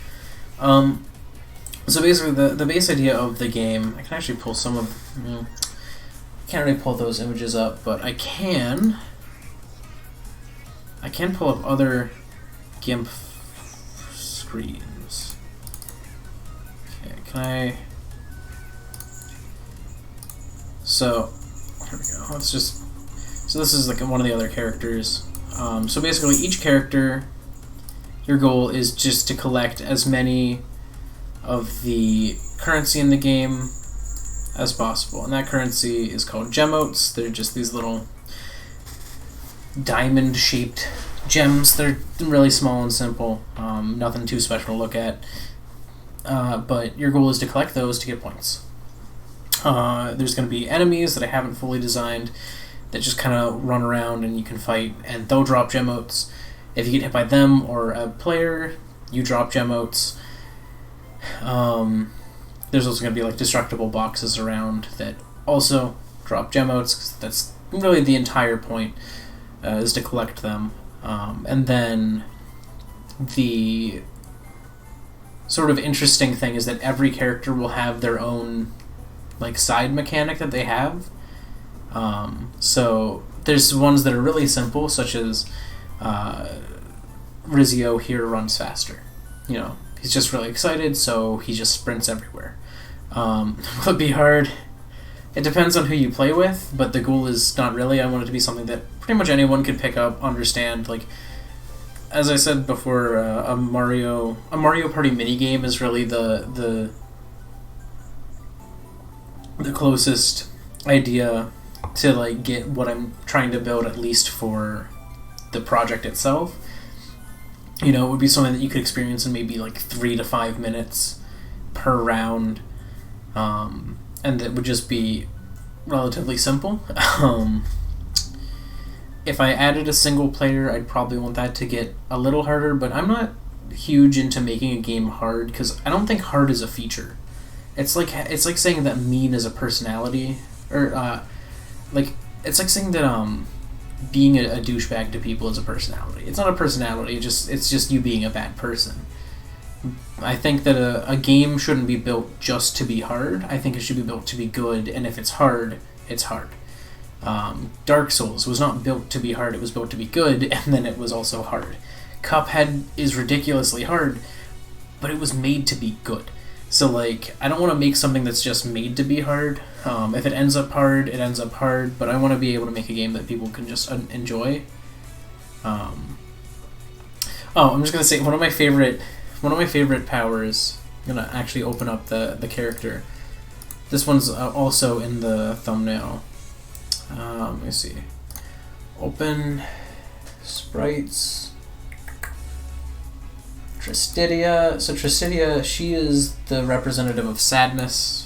So basically, the base idea of the game, I can actually pull some of... I can't really pull those images up, but I can pull up other GIMP screens. Okay, can I... So, here we go. Let's just... So this is like one of the other characters. So basically each character, your goal is just to collect as many of the currency in the game as possible. And that currency is called gemotes. They're just these little diamond-shaped gems. They're really small and simple. Nothing too special to look at. But your goal is to collect those to get points. There's going to be enemies that I haven't fully designed that just kind of run around and you can fight, and they'll drop gemotes. If you get hit by them or a player, you drop gemotes. There's also going to be like destructible boxes around that also drop gemotes, 'cause that's really the entire point, is to collect them. And then the sort of interesting thing is that every character will have their own like side mechanic that they have. So there's ones that are really simple, such as Risio here runs faster. You know, he's just really excited, so he just sprints everywhere. Will it be hard? It depends on who you play with, but the goal is not really. I want it to be something that pretty much anyone could pick up, understand. Like, as I said before, a Mario Party minigame is really the closest idea to like get what I'm trying to build, at least for the project itself. You know, it would be something that you could experience in maybe like 3 to 5 minutes per round, and it would just be relatively simple. If I added a single player, I'd probably want that to get a little harder, but I'm not huge into making a game hard, because I don't think hard is a feature. It's like saying that mean is a personality, or it's like saying that being a douchebag to people is a personality. It's not a personality. It's just you being a bad person. I think that a game shouldn't be built just to be hard. I think it should be built to be good, and if it's hard, it's hard. Dark Souls was not built to be hard. It was built to be good, and then it was also hard. Cuphead is ridiculously hard, but it was made to be good. So, like, I don't want to make something that's just made to be hard. If it ends up hard, it ends up hard, but I want to be able to make a game that people can just enjoy. I'm just going to say, one of my favorite powers, I'm going to actually open up the character. This one's also in the thumbnail. Let me see. Open sprites. Tristidia. So Tristidia, she is the representative of sadness.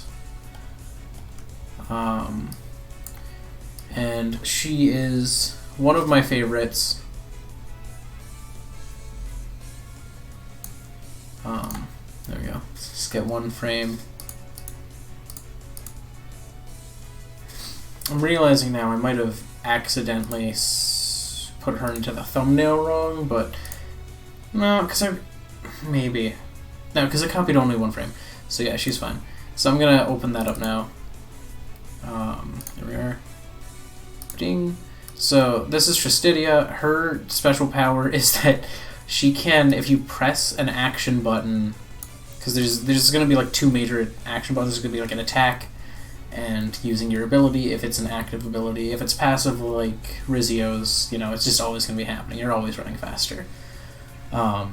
And she is one of my favorites. There we go. Let's just get one frame. I'm realizing now I might have accidentally put her into the thumbnail wrong, but no, because I copied only one frame. So yeah, she's fine. So I'm gonna open that up now. There we are. Ding. So this is Tristidia. Her special power is that she can, if you press an action button, because there's going to be like 2 major action buttons. There's going to be like an attack and using your ability if it's an active ability. If it's passive, like Risio's, you know, it's just always going to be happening. You're always running faster. But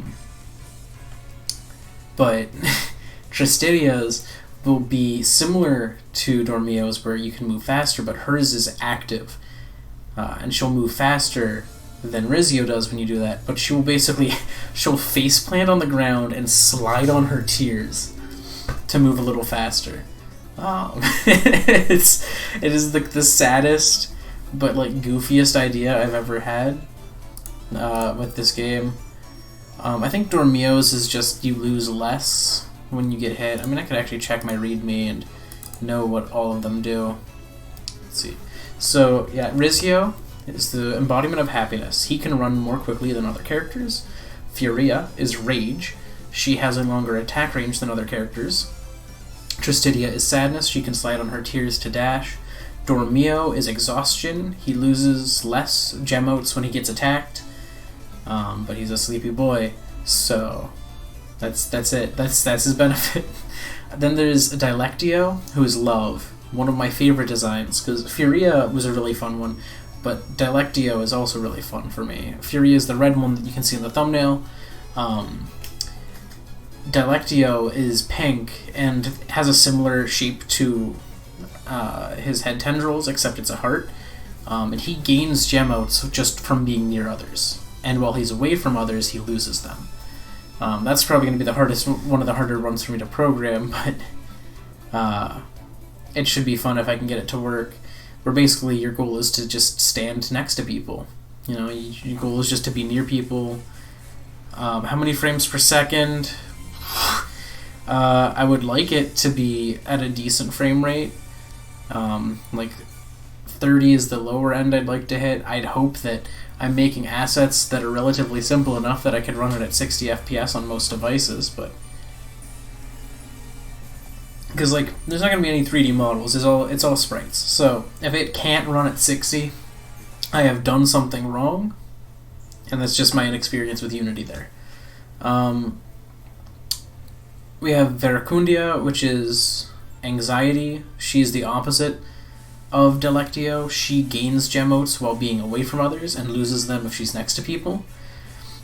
Tristidia's will be similar to Dormio's, where you can move faster, but hers is active. And she'll move faster than Risio does when you do that, but she'll face plant on the ground and slide on her tears to move a little faster. It is the saddest but like goofiest idea I've ever had with this game. I think Dormio's is just you lose less when you get hit. I mean, I could actually check my readme and know what all of them do. Let's see. So yeah, Risio is the embodiment of happiness. He can run more quickly than other characters. Furia is rage. She has a longer attack range than other characters. Tristidia is sadness. She can slide on her tears to dash. Dormio is exhaustion. He loses less gemotes when he gets attacked. But he's a sleepy boy, so That's it. That's his benefit. Then there's Dilectio, who is love. One of my favorite designs, because Furia was a really fun one, but Dilectio is also really fun for me. Furia is the red one that you can see in the thumbnail. Dilectio is pink and has a similar shape to his head tendrils, except it's a heart. And he gains gemotes just from being near others. And while he's away from others, he loses them. That's probably going to be one of the harder ones for me to program, but it should be fun if I can get it to work. Where basically your goal is to just stand next to people. You know, your goal is just to be near people. How many frames per second? I would like it to be at a decent frame rate. Like 30 is the lower end I'd like to hit. I'd hope that I'm making assets that are relatively simple enough that I could run it at 60 FPS on most devices, but because like there's not going to be any 3D models, it's all sprites. So if it can't run at 60, I have done something wrong, and that's just my inexperience with Unity there. We have Veracundia, which is anxiety. She's the opposite of Dilectio. She gains gemotes while being away from others and loses them if she's next to people.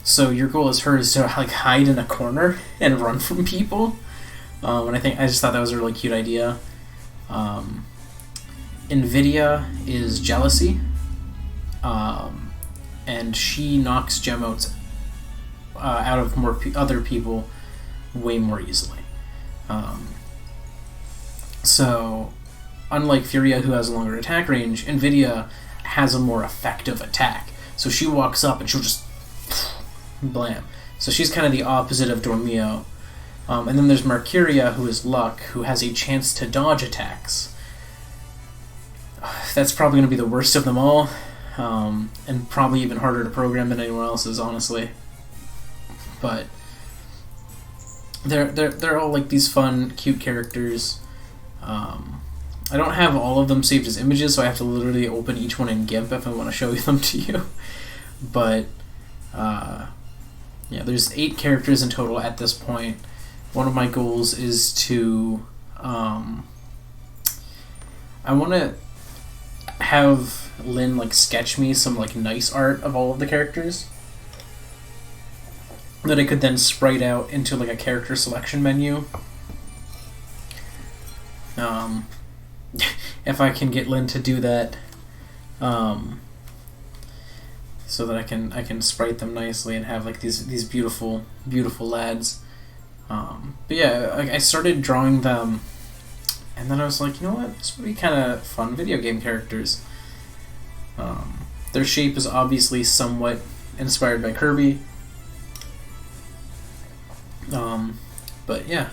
So your goal as her is to like hide in a corner and run from people. And I just thought that was a really cute idea. Nvidia is jealousy, and she knocks gemotes out of other people way more easily. So, unlike Furia, who has a longer attack range, Nvidia has a more effective attack. So she walks up and she'll just blam. So she's kind of the opposite of Dormio. And then there's Mercuria, who is luck, who has a chance to dodge attacks. That's probably going to be the worst of them all, and probably even harder to program than anyone else's, honestly. But they're all like these fun, cute characters. I don't have all of them saved as images, so I have to literally open each one in GIMP if I want to show them to you. But yeah, there's 8 characters in total at this point. One of my goals is to I want to have Lynn like sketch me some like nice art of all of the characters that I could then sprite out into like a character selection menu. If I can get Lynn to do that, so that I can sprite them nicely and have like these beautiful lads. But yeah, I started drawing them, and then I was like, you know what, this would be kind of fun video game characters. Their shape is obviously somewhat inspired by Kirby. But yeah,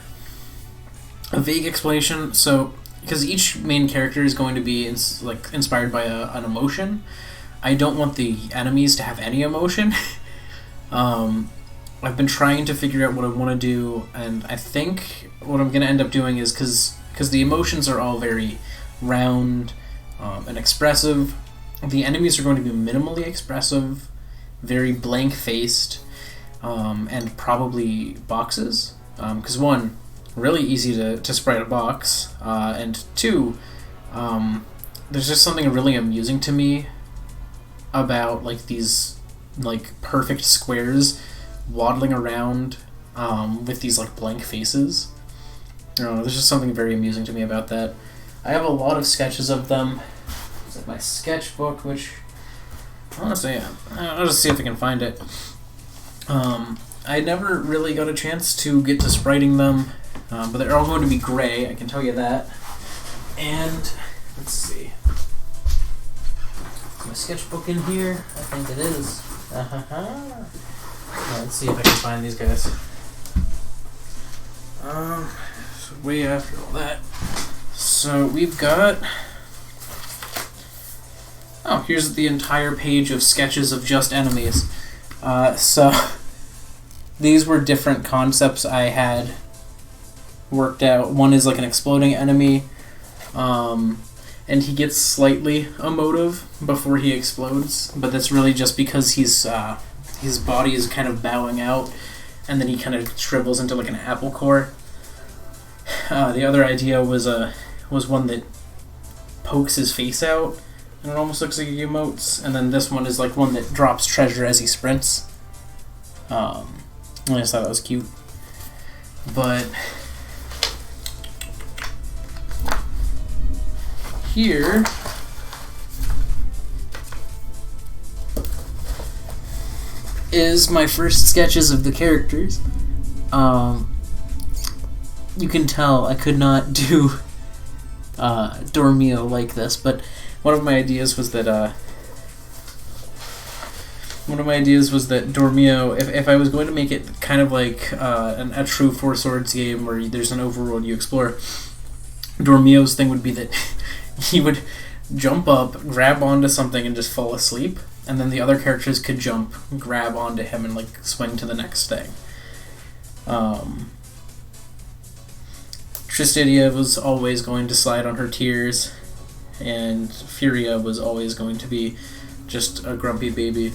a vague explanation. So, because each main character is going to be inspired by an emotion, I don't want the enemies to have any emotion. I've been trying to figure out what I want to do, and I think what I'm going to end up doing is, because the emotions are all very round and expressive, the enemies are going to be minimally expressive, very blank-faced, and probably boxes. Because one, really easy to sprite a box, and two, there's just something really amusing to me about like these like perfect squares waddling around with these like blank faces. There's just something very amusing to me about that. I have a lot of sketches of them. It's like my sketchbook, which honestly, I'll just see if I can find it. I never really got a chance to get to spriting them, but they're all going to be gray, I can tell you that. And let's see. Is my sketchbook in here? I think it is. Let's see if I can find these guys. So way after all that. So we've got... Oh, here's the entire page of sketches of just enemies. So these were different concepts I had worked out. One is like an exploding enemy, and he gets slightly emotive before he explodes, but that's really just because his body is kind of bowing out and then he kind of shrivels into like an apple core. The other idea was one that pokes his face out, and it almost looks like he emotes. And then this one is like one that drops treasure as he sprints. I just thought that was cute. But here is my first sketches of the characters. You can tell I could not do Dormio like this, but one of my ideas was that Dormio, if I was going to make it kind of like a true Four Swords game where there's an overworld you explore, Dormio's thing would be that he would jump up, grab onto something, and just fall asleep, and then the other characters could jump, grab onto him, and like swing to the next thing. Tristidia was always going to slide on her tears, and Furia was always going to be just a grumpy baby.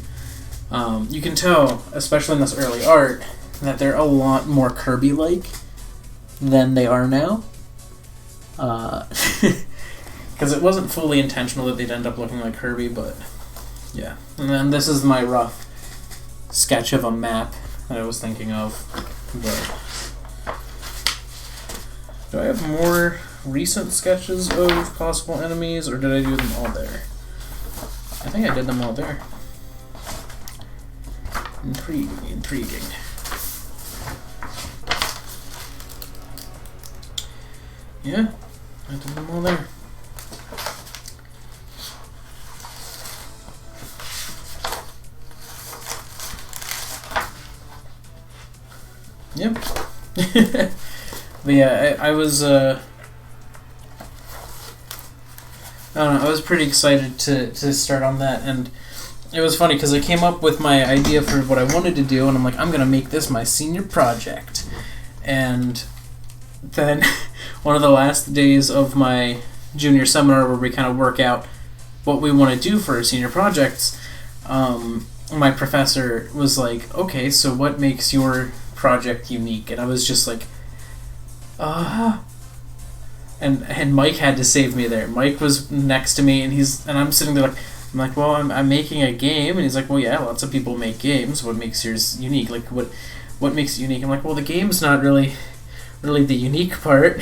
You can tell, especially in this early art, that they're a lot more Kirby-like than they are now. Because it wasn't fully intentional that they'd end up looking like Kirby, but yeah. And then this is my rough sketch of a map that I was thinking of. But do I have more recent sketches of possible enemies, or did I do them all there? I think I did them all there. Intriguing. Yeah, I did them all there. Yep. But yeah, I was I don't know, I was pretty excited to start on that, and it was funny because I came up with my idea for what I wanted to do, and I'm like, I'm going to make this my senior project. And then one of the last days of my junior seminar where we kind of work out what we want to do for our senior projects, my professor was like, okay, so what makes your project unique? And I was just like, and Mike had to save me there. Mike was next to me, and I'm sitting there like, I'm like, well, I'm making a game, and he's like, well, yeah, lots of people make games. What makes yours unique? Like, what makes it unique? I'm like, well, the game's not really the unique part.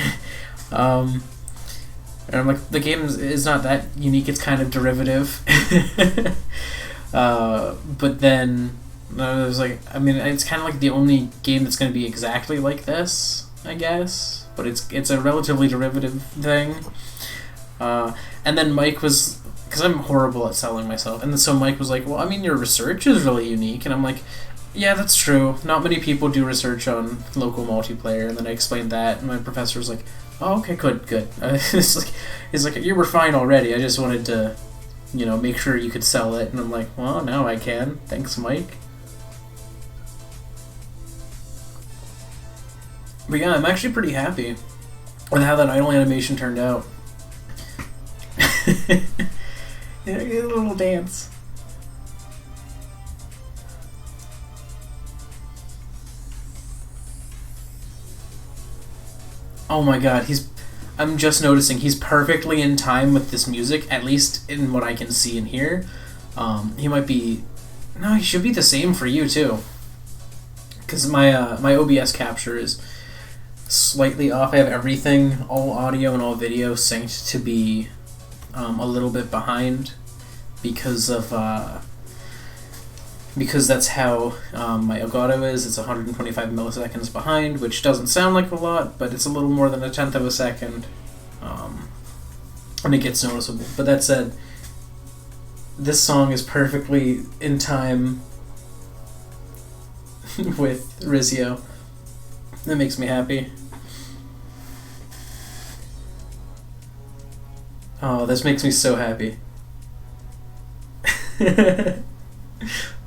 And I'm like, the game is not that unique. It's kind of derivative. But then I was like, I mean, it's kind of like the only game that's going to be exactly like this, I guess. But it's a relatively derivative thing. And then Mike was, because I'm horrible at selling myself, and then so Mike was like, well, I mean, your research is really unique. And I'm like, yeah, that's true. Not many people do research on local multiplayer. And then I explained that, and my professor was like, oh, okay, good. He's like, you were fine already. I just wanted to, make sure you could sell it. And I'm like, well, now I can. Thanks, Mike. But yeah, I'm actually pretty happy with how that idle animation turned out. Yeah, a little dance. Oh my god, I'm just noticing he's perfectly in time with this music, at least in what I can see and hear. He might be... No, he should be the same for you, too. Because my OBS capture is slightly off. I have everything, all audio and all video, synced to be a little bit behind because that's how my Elgato is. It's 125 milliseconds behind, which doesn't sound like a lot, but it's a little more than a tenth of a second, and it gets noticeable. But that said, this song is perfectly in time with Risio. That makes me happy. Oh, this makes me so happy.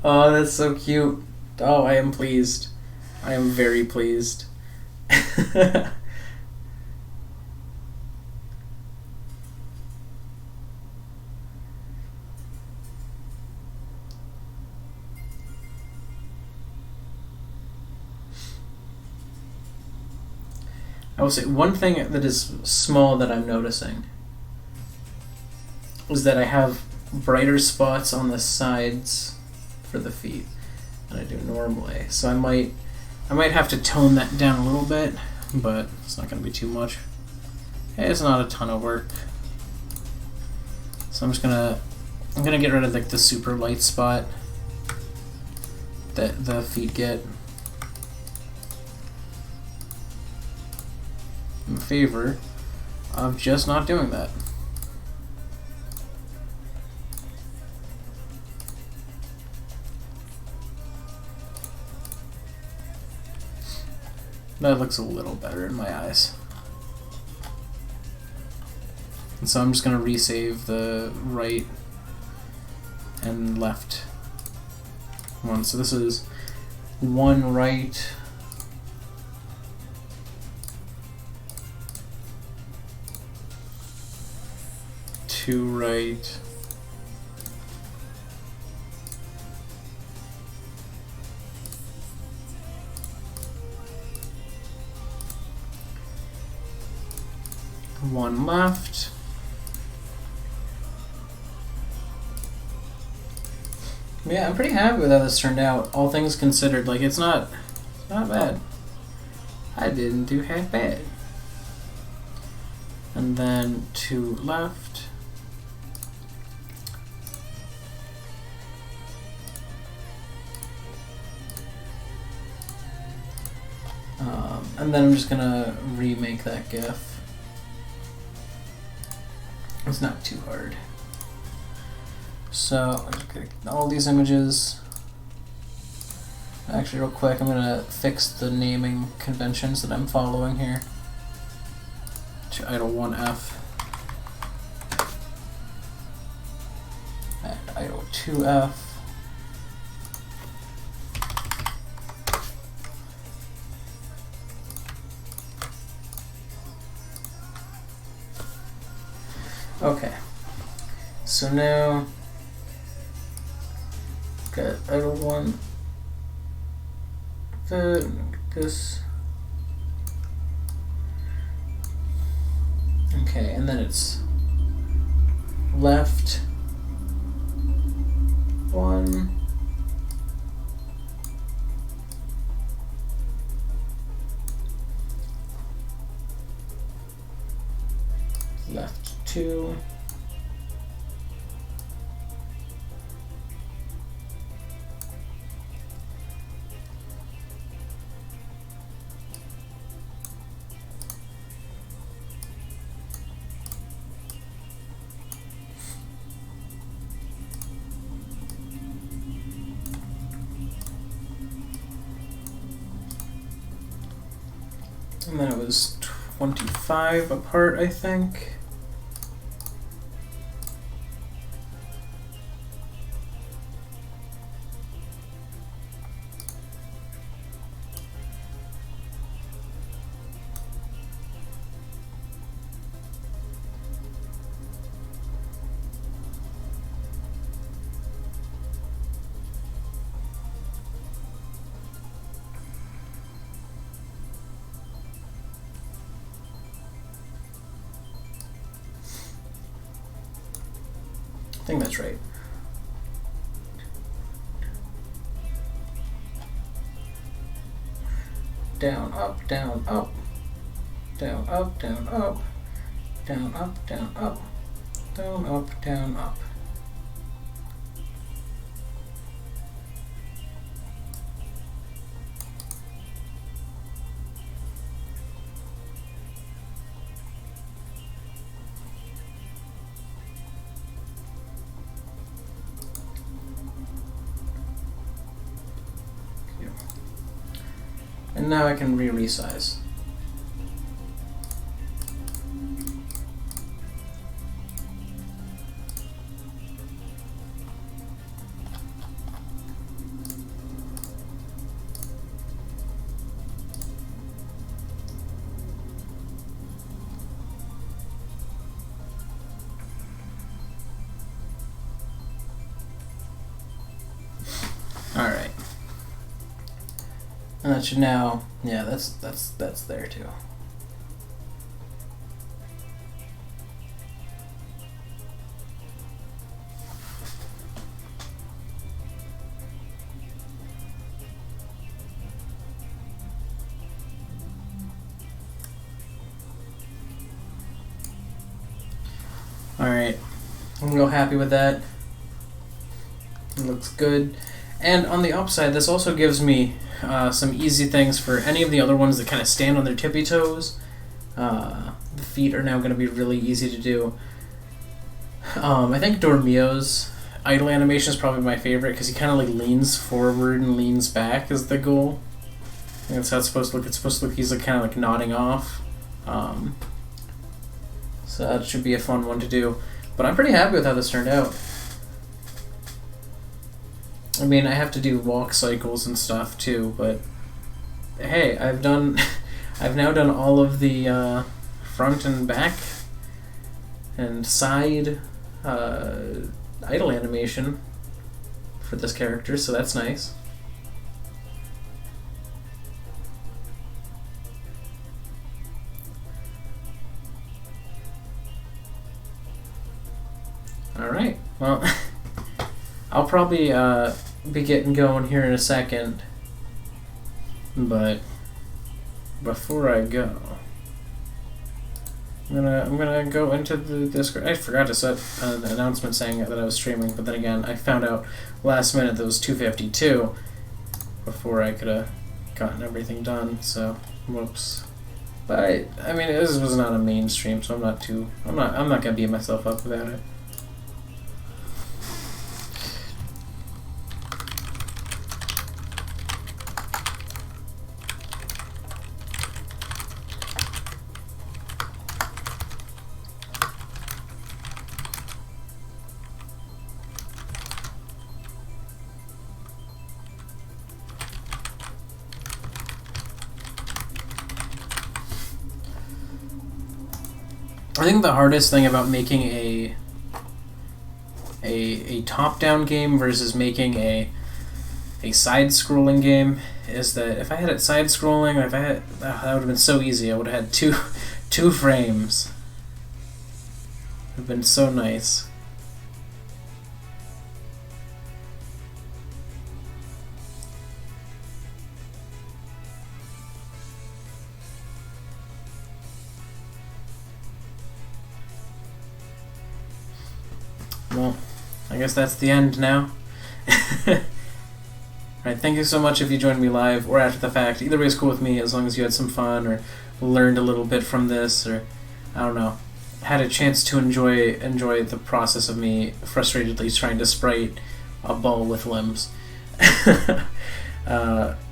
Oh, that's so cute. Oh, I am pleased. I am very pleased. I will say one thing that is small that I'm noticing is that I have brighter spots on the sides for the feet than I do normally. So I might have to tone that down a little bit, but it's not going to be too much. It's not a ton of work. So I'm gonna get rid of like the super light spot that the feet get in favor of just not doing that. That looks a little better in my eyes. And so I'm just going to resave the right and left one. So this is one right, two right, one left, yeah, I'm pretty happy with how this turned out, all things considered. Like, it's not bad. I didn't do half bad. And then two left. And then I'm just gonna remake that GIF. It's not too hard. So, all these images. Actually, real quick, I'm gonna fix the naming conventions that I'm following here. To idle 1F. And idle 2F. Okay. So now got idle 1. This. Okay, and then it's left 1. Left 2. And then it was 25 apart, I think. I think that's right. Down, up, down, up. Down, up, down, up. Down, up, down, up. Down, up, down, up. And now I can resize. All right. And that should now, yeah, that's there too. Alright, I'm real happy with that. It looks good. And on the upside, this also gives me some easy things for any of the other ones that kind of stand on their tippy toes. The feet are now going to be really easy to do. I think Dormio's idle animation is probably my favorite because he kind of like leans forward and leans back is the goal. I think that's how it's supposed to look. It's supposed to look he's like kind of like nodding off. So that should be a fun one to do. But I'm pretty happy with how this turned out. I mean, I have to do walk cycles and stuff too, but hey, I've now done all of the front and back and side idle animation for this character, so that's nice. Alright, well, I'll probably be getting going here in a second, but before I go, I'm gonna go into the Discord. I forgot to set an announcement saying that I was streaming, but then again, I found out last minute that it was 2:52 before I could have gotten everything done. So, whoops. But I mean, this was not a main stream, so I'm not gonna beat myself up about it. I think the hardest thing about making a top-down game versus making a side-scrolling game is that if I had it side-scrolling, that would have been so easy. I would have had two frames. It would have been so nice. Well, I guess that's the end now. Alright, thank you so much if you joined me live or after the fact. Either way is cool with me as long as you had some fun or learned a little bit from this or, I don't know, had a chance to enjoy the process of me frustratedly trying to sprite a ball with limbs. That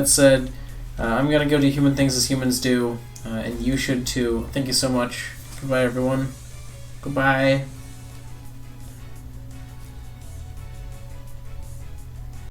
said, I'm going to go do human things as humans do, and you should too. Thank you so much. Goodbye, everyone. Goodbye.